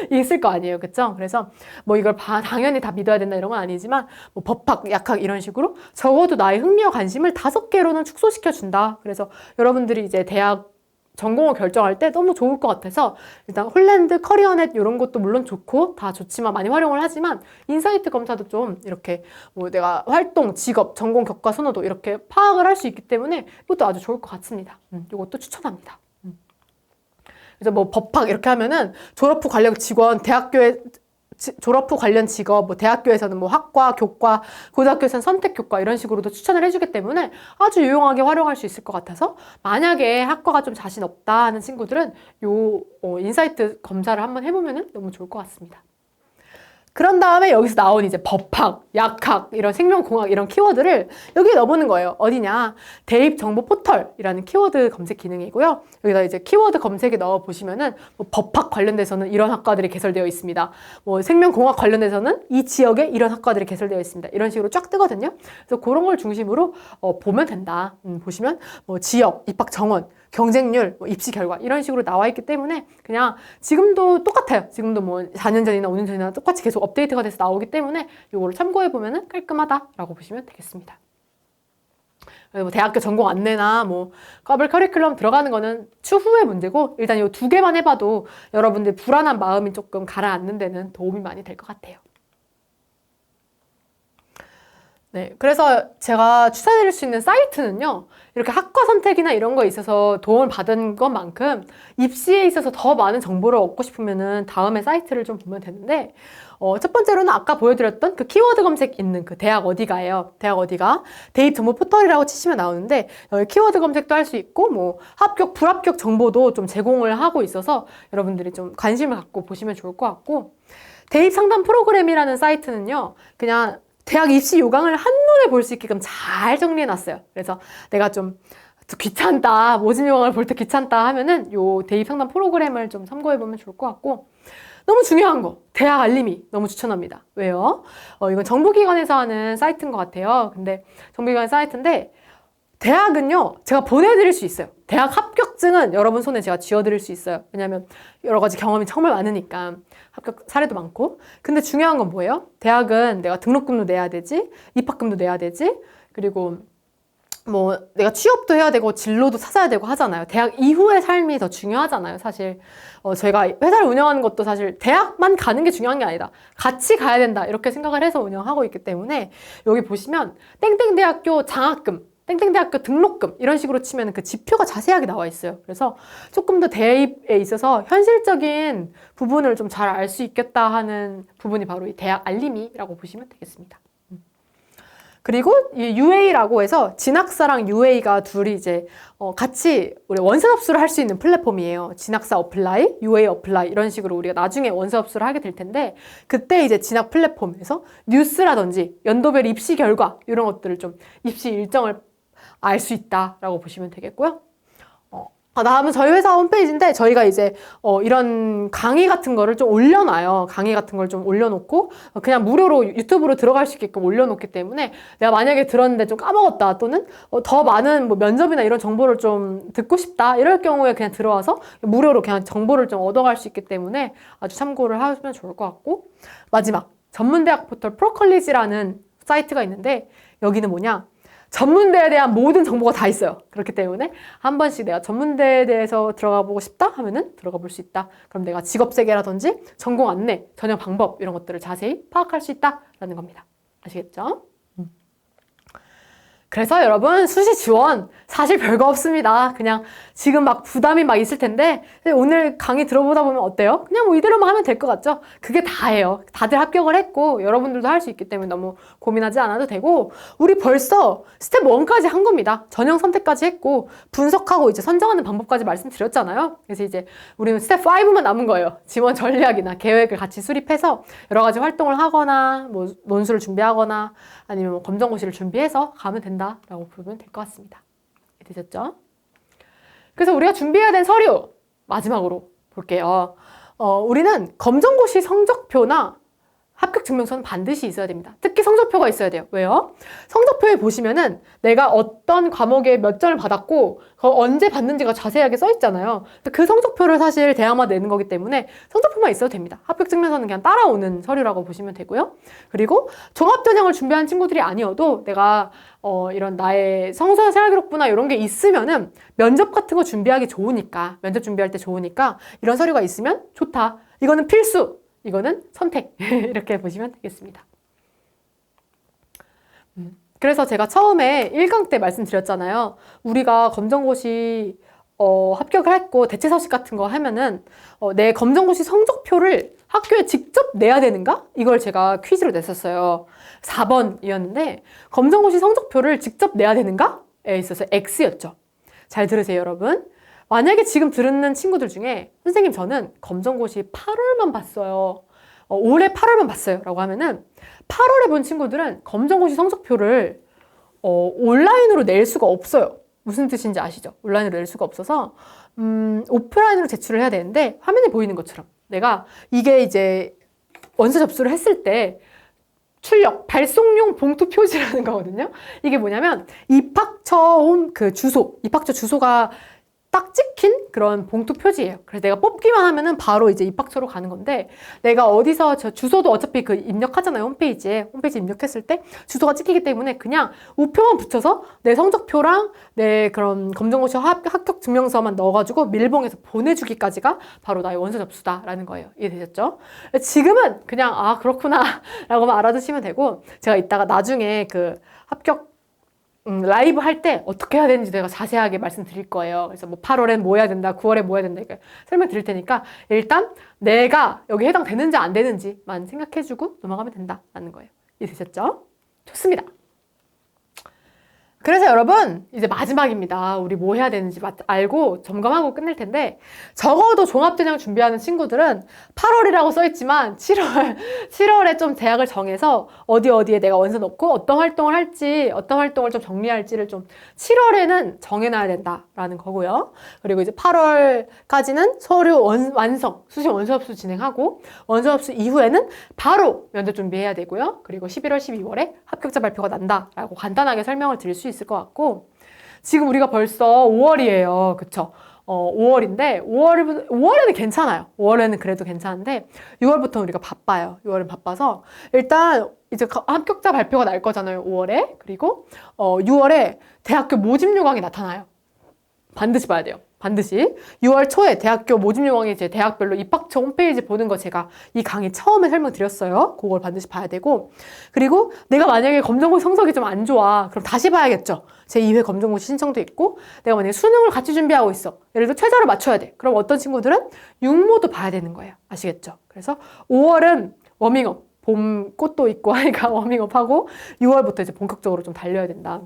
있을 거 아니에요. 그쵸? 그래서 뭐 이걸 당연히 다 믿어야 된다 이런 건 아니지만 뭐 법학, 약학 이런 식으로 적어도 나의 흥미와 관심을 5개로는 축소시켜 준다. 그래서 여러분들이 이제 대학 전공을 결정할 때 너무 좋을 것 같아서 일단 홀랜드, 커리어넷 이런 것도 물론 좋고 다 좋지만 많이 활용을 하지만 인사이트 검사도 좀 이렇게 뭐 내가 활동, 직업, 전공, 교과 선호도 이렇게 파악을 할 수 있기 때문에 이것도 아주 좋을 것 같습니다. 이것도 추천합니다. 그래서 뭐 법학 이렇게 하면은 졸업 후 관련 직원, 대학교에 졸업 후 관련 직업, 뭐 대학교에서는 뭐 학과, 교과, 고등학교에서는 선택 교과 이런 식으로도 추천을 해주기 때문에 아주 유용하게 활용할 수 있을 것 같아서 만약에 학과가 좀 자신 없다 하는 친구들은 요 인사이트 검사를 한번 해보면 너무 좋을 것 같습니다. 그런 다음에 여기서 나온 이제 법학, 약학, 이런 생명공학 이런 키워드를 여기에 넣어보는 거예요. 어디냐? 대입 정보 포털이라는 키워드 검색 기능이고요. 여기다 이제 키워드 검색에 넣어보시면은 뭐 법학 관련돼서는 이런 학과들이 개설되어 있습니다. 뭐 생명공학 관련돼서는 이 지역에 이런 학과들이 개설되어 있습니다. 이런 식으로 쫙 뜨거든요. 그래서 그런 걸 중심으로 보면 된다. 보시면 뭐 지역, 입학 정원, 경쟁률, 뭐 입시 결과 이런 식으로 나와 있기 때문에 그냥 지금도 똑같아요. 지금도 뭐 4년 전이나 5년 전이나 똑같이 계속 업데이트가 돼서 나오기 때문에 이거를 참고해 보면은 깔끔하다라고 보시면 되겠습니다. 뭐 대학교 전공 안내나 뭐 더블 커리큘럼 들어가는 거는 추후의 문제고 일단 이 2개만 해봐도 여러분들 불안한 마음이 조금 가라앉는 데는 도움이 많이 될 것 같아요. 네, 그래서 제가 추천드릴 수 있는 사이트는요, 이렇게 학과 선택이나 이런 거에 있어서 도움을 받은 것만큼 입시에 있어서 더 많은 정보를 얻고 싶으면은 다음에 사이트를 좀 보면 되는데, 첫 번째로는 아까 보여드렸던 그 키워드 검색 있는 그 대학 어디가예요. 대학 어디가 대입 정보 포털이라고 치시면 나오는데, 여기 키워드 검색도 할 수 있고, 뭐 합격, 불합격 정보도 좀 제공을 하고 있어서 여러분들이 좀 관심을 갖고 보시면 좋을 것 같고, 대입 상담 프로그램이라는 사이트는요, 그냥 대학 입시 요강을 한눈에 볼 수 있게끔 잘 정리해놨어요. 그래서 내가 좀 귀찮다, 모집 요강을 볼 때 귀찮다 하면은 요 대입 상담 프로그램을 좀 참고해보면 좋을 것 같고, 너무 중요한 거, 대학 알림이 너무 추천합니다. 왜요? 이건 정보기관에서 하는 사이트인 것 같아요. 근데 정보기관 사이트인데, 대학은요, 제가 보내드릴 수 있어요. 대학 합격증은 여러분 손에 제가 쥐어드릴 수 있어요. 왜냐면 여러 가지 경험이 정말 많으니까. 합격 사례도 많고. 근데 중요한 건 뭐예요? 대학은 내가 등록금도 내야 되지, 입학금도 내야 되지, 그리고 뭐 내가 취업도 해야 되고 진로도 찾아야 되고 하잖아요. 대학 이후의 삶이 더 중요하잖아요, 사실. 저희가 회사를 운영하는 것도 사실 대학만 가는 게 중요한 게 아니다. 같이 가야 된다. 이렇게 생각을 해서 운영하고 있기 때문에 여기 보시면 땡땡대학교 장학금, 땡땡대학교 등록금 이런 식으로 치면 그 지표가 자세하게 나와 있어요. 그래서 조금 더 대입에 있어서 현실적인 부분을 좀 잘 알 수 있겠다 하는 부분이 바로 이 대학 알림이라고 보시면 되겠습니다. 그리고 이 UA라고 해서 진학사랑 UA가 둘이 이제 같이 우리 원서 접수를 할 수 있는 플랫폼이에요. 진학사 어플라이, UA 어플라이 이런 식으로 우리가 나중에 원서 접수를 하게 될 텐데 그때 이제 진학 플랫폼에서 뉴스라든지 연도별 입시 결과 이런 것들을 좀 입시 일정을 알 수 있다라고 보시면 되겠고요. 다음은 저희 회사 홈페이지인데 저희가 이제 이런 강의 같은 거를 좀 올려놔요. 강의 같은 걸 좀 올려놓고 그냥 무료로 유튜브로 들어갈 수 있게끔 올려놓기 때문에 내가 만약에 들었는데 좀 까먹었다 또는 더 많은 뭐 면접이나 이런 정보를 좀 듣고 싶다 이럴 경우에 그냥 들어와서 무료로 그냥 정보를 좀 얻어갈 수 있기 때문에 아주 참고를 하시면 좋을 것 같고 마지막 전문대학 포털 프로컬리지라는 사이트가 있는데 여기는 뭐냐? 전문대에 대한 모든 정보가 다 있어요. 그렇기 때문에 한 번씩 내가 전문대에 대해서 들어가 보고 싶다 하면은 들어가 볼 수 있다. 그럼 내가 직업세계라든지 전공 안내, 전형 방법 이런 것들을 자세히 파악할 수 있다라는 겁니다. 아시겠죠? 그래서 여러분 수시 지원 사실 별거 없습니다. 그냥 지금 막 부담이 막 있을 텐데 오늘 강의 들어보다 보면 어때요? 그냥 뭐 이대로만 하면 될 것 같죠? 그게 다예요. 다들 합격을 했고 여러분들도 할 수 있기 때문에 너무 고민하지 않아도 되고 우리 벌써 스텝 1까지 한 겁니다. 전형 선택까지 했고 분석하고 이제 선정하는 방법까지 말씀드렸잖아요. 그래서 이제 우리는 스텝 5만 남은 거예요. 지원 전략이나 계획을 같이 수립해서 여러 가지 활동을 하거나 뭐 논술을 준비하거나 아니면 뭐 검정고시를 준비해서 가면 된다라고 보면 될 것 같습니다. 되셨죠? 그래서 우리가 준비해야 된 서류 마지막으로 볼게요. 우리는 검정고시 성적표나 합격 증명서는 반드시 있어야 됩니다. 특히 성적표가 있어야 돼요. 왜요? 성적표에 보시면은 내가 어떤 과목에 몇 점을 받았고 언제 받는지가 자세하게 써 있잖아요. 그 성적표를 사실 대학마다 내는 거기 때문에 성적표만 있어도 됩니다. 합격 증명서는 그냥 따라오는 서류라고 보시면 되고요. 그리고 종합전형을 준비한 친구들이 아니어도 내가 이런 나의 성서 생활기록부나 이런 게 있으면은 면접 같은 거 준비하기 좋으니까 면접 준비할 때 좋으니까 이런 서류가 있으면 좋다. 이거는 필수. 이거는 선택 이렇게 보시면 되겠습니다. 그래서 제가 처음에 1강 때 말씀드렸잖아요. 우리가 검정고시 합격을 했고 대체 서식 같은 거 하면은 내 검정고시 성적표를 학교에 직접 내야 되는가? 이걸 제가 퀴즈로 냈었어요. 4번이었는데 검정고시 성적표를 직접 내야 되는가?에 있어서 X였죠. 잘 들으세요, 여러분. 만약에 지금 듣는 친구들 중에 선생님 저는 검정고시 8월만 봤어요. 올해 8월만 봤어요. 라고 하면은 8월에 본 친구들은 검정고시 성적표를 온라인으로 낼 수가 없어요. 무슨 뜻인지 아시죠? 온라인으로 낼 수가 없어서 오프라인으로 제출을 해야 되는데 화면에 보이는 것처럼 내가 이게 이제 원서 접수를 했을 때 출력, 발송용 봉투 표지라는 거거든요. 이게 뭐냐면 입학처 그 주소, 입학처 주소가 딱 찍힌 그런 봉투 표지예요. 그래서 내가 뽑기만 하면은 바로 이제 입학처로 가는 건데, 내가 어디서 저 주소도 어차피 그 입력하잖아요. 홈페이지에. 홈페이지 입력했을 때 주소가 찍히기 때문에 그냥 우표만 붙여서 내 성적표랑 내 그런 검정고시 합격 증명서만 넣어가지고 밀봉해서 보내주기까지가 바로 나의 원서 접수다라는 거예요. 이해되셨죠? 지금은 그냥 아 그렇구나 라고만 알아두시면 되고, 제가 이따가 나중에 그 합격 라이브 할 때 어떻게 해야 되는지 내가 자세하게 말씀드릴 거예요. 그래서 뭐 8월엔 뭐 해야 된다, 9월에 뭐 해야 된다 이렇게 설명드릴 테니까 일단 내가 여기 해당되는지 안 되는지만 생각해주고 넘어가면 된다라는 거예요. 이해되셨죠? 좋습니다. 그래서 여러분 이제 마지막입니다. 우리 뭐 해야 되는지 알고 점검하고 끝낼 텐데, 적어도 종합전형 준비하는 친구들은 8월이라고 써있지만 7월에 좀 대학을 정해서 어디에 내가 원서 넣고 어떤 활동을 할지, 어떤 활동을 좀 정리할지를 좀 7월에는 정해놔야 된다라는 거고요. 그리고 이제 8월까지는 서류 완성, 수시 원서 접수 진행하고, 원서 접수 이후에는 바로 면접 준비해야 되고요. 그리고 11월, 12월에 합격자 발표가 난다라고 간단하게 설명을 드릴 수 있을 것 같고, 지금 우리가 벌써 5월이에요. 그쵸? 5월인데 5월에는 괜찮아요. 5월에는 그래도 괜찮은데 6월부터 우리가 바빠요. 6월은 바빠서 일단 이제 합격자 발표가 날 거잖아요. 5월에. 그리고 6월에 대학교 모집 요강이 나타나요. 반드시 봐야 돼요. 반드시 6월 초에 대학교 모집 요강이 이제 대학별로 입학처 홈페이지 보는 거 제가 이 강의 처음에 설명드렸어요. 그걸 반드시 봐야 되고, 그리고 내가 만약에 검정고시 성적이 좀 안 좋아, 그럼 다시 봐야겠죠. 제2회 검정고시 신청도 있고, 내가 만약에 수능을 같이 준비하고 있어, 예를 들어 최저를 맞춰야 돼. 그럼 어떤 친구들은 육모도 봐야 되는 거예요. 아시겠죠? 그래서 5월은 워밍업, 봄 꽃도 있고 하니까 워밍업하고 6월부터 이제 본격적으로 좀 달려야 된다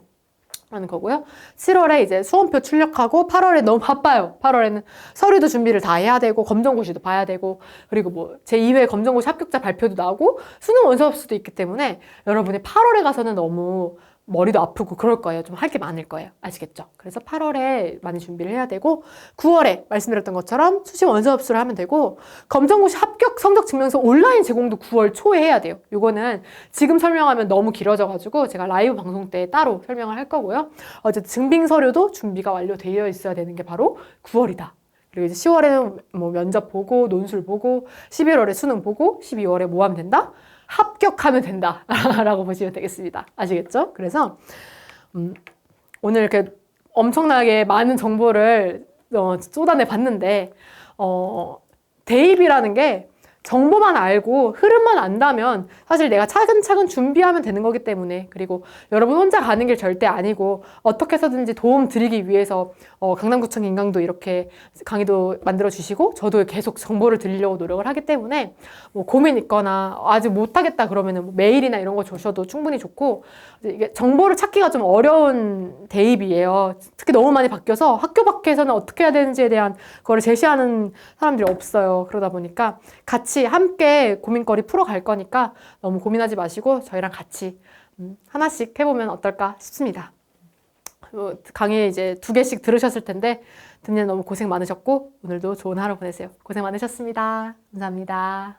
하는 거고요. 7월에 이제 수험표 출력하고, 8월에 너무 바빠요. 8월에는 서류도 준비를 다 해야 되고, 검정고시도 봐야 되고, 그리고 뭐 제2회 검정고시 합격자 발표도 나오고, 수능 원서 접수도 있기 때문에 여러분이 8월에 가서는 너무 머리도 아프고 그럴 거예요. 좀 할 게 많을 거예요. 아시겠죠? 그래서 8월에 많이 준비를 해야 되고, 9월에 말씀드렸던 것처럼 수시 원서 접수를 하면 되고, 검정고시 합격 성적 증명서 온라인 제공도 9월 초에 해야 돼요. 이거는 지금 설명하면 너무 길어져가지고 제가 라이브 방송 때 따로 설명을 할 거고요. 어쨌든 증빙 서류도 준비가 완료되어 있어야 되는 게 바로 9월이다. 그리고 이제 10월에는 뭐 면접 보고, 논술 보고, 11월에 수능 보고, 12월에 뭐 하면 된다? 합격하면 된다 라고 보시면 되겠습니다. 아시겠죠? 그래서 오늘 이렇게 엄청나게 많은 정보를 쏟아내 봤는데, 대입이라는 게 정보만 알고 흐름만 안다면 사실 내가 차근차근 준비하면 되는 거기 때문에, 그리고 여러분 혼자 가는 길 절대 아니고 어떻게 해서든지 도움 드리기 위해서 강남구청 인강도 이렇게 강의도 만들어 주시고, 저도 계속 정보를 드리려고 노력을 하기 때문에 뭐 고민 있거나 아직 못하겠다 그러면은 뭐 메일이나 이런 거 주셔도 충분히 좋고, 이게 정보를 찾기가 좀 어려운 대입이에요. 특히 너무 많이 바뀌어서 학교 밖에서는 어떻게 해야 되는지에 대한 거를 제시하는 사람들이 없어요. 그러다 보니까 같이 함께 고민거리 풀어갈 거니까 너무 고민하지 마시고 저희랑 같이 하나씩 해보면 어떨까 싶습니다. 강의 이제 2개씩 들으셨을 텐데 듣는 너무 고생 많으셨고, 오늘도 좋은 하루 보내세요. 고생 많으셨습니다. 감사합니다.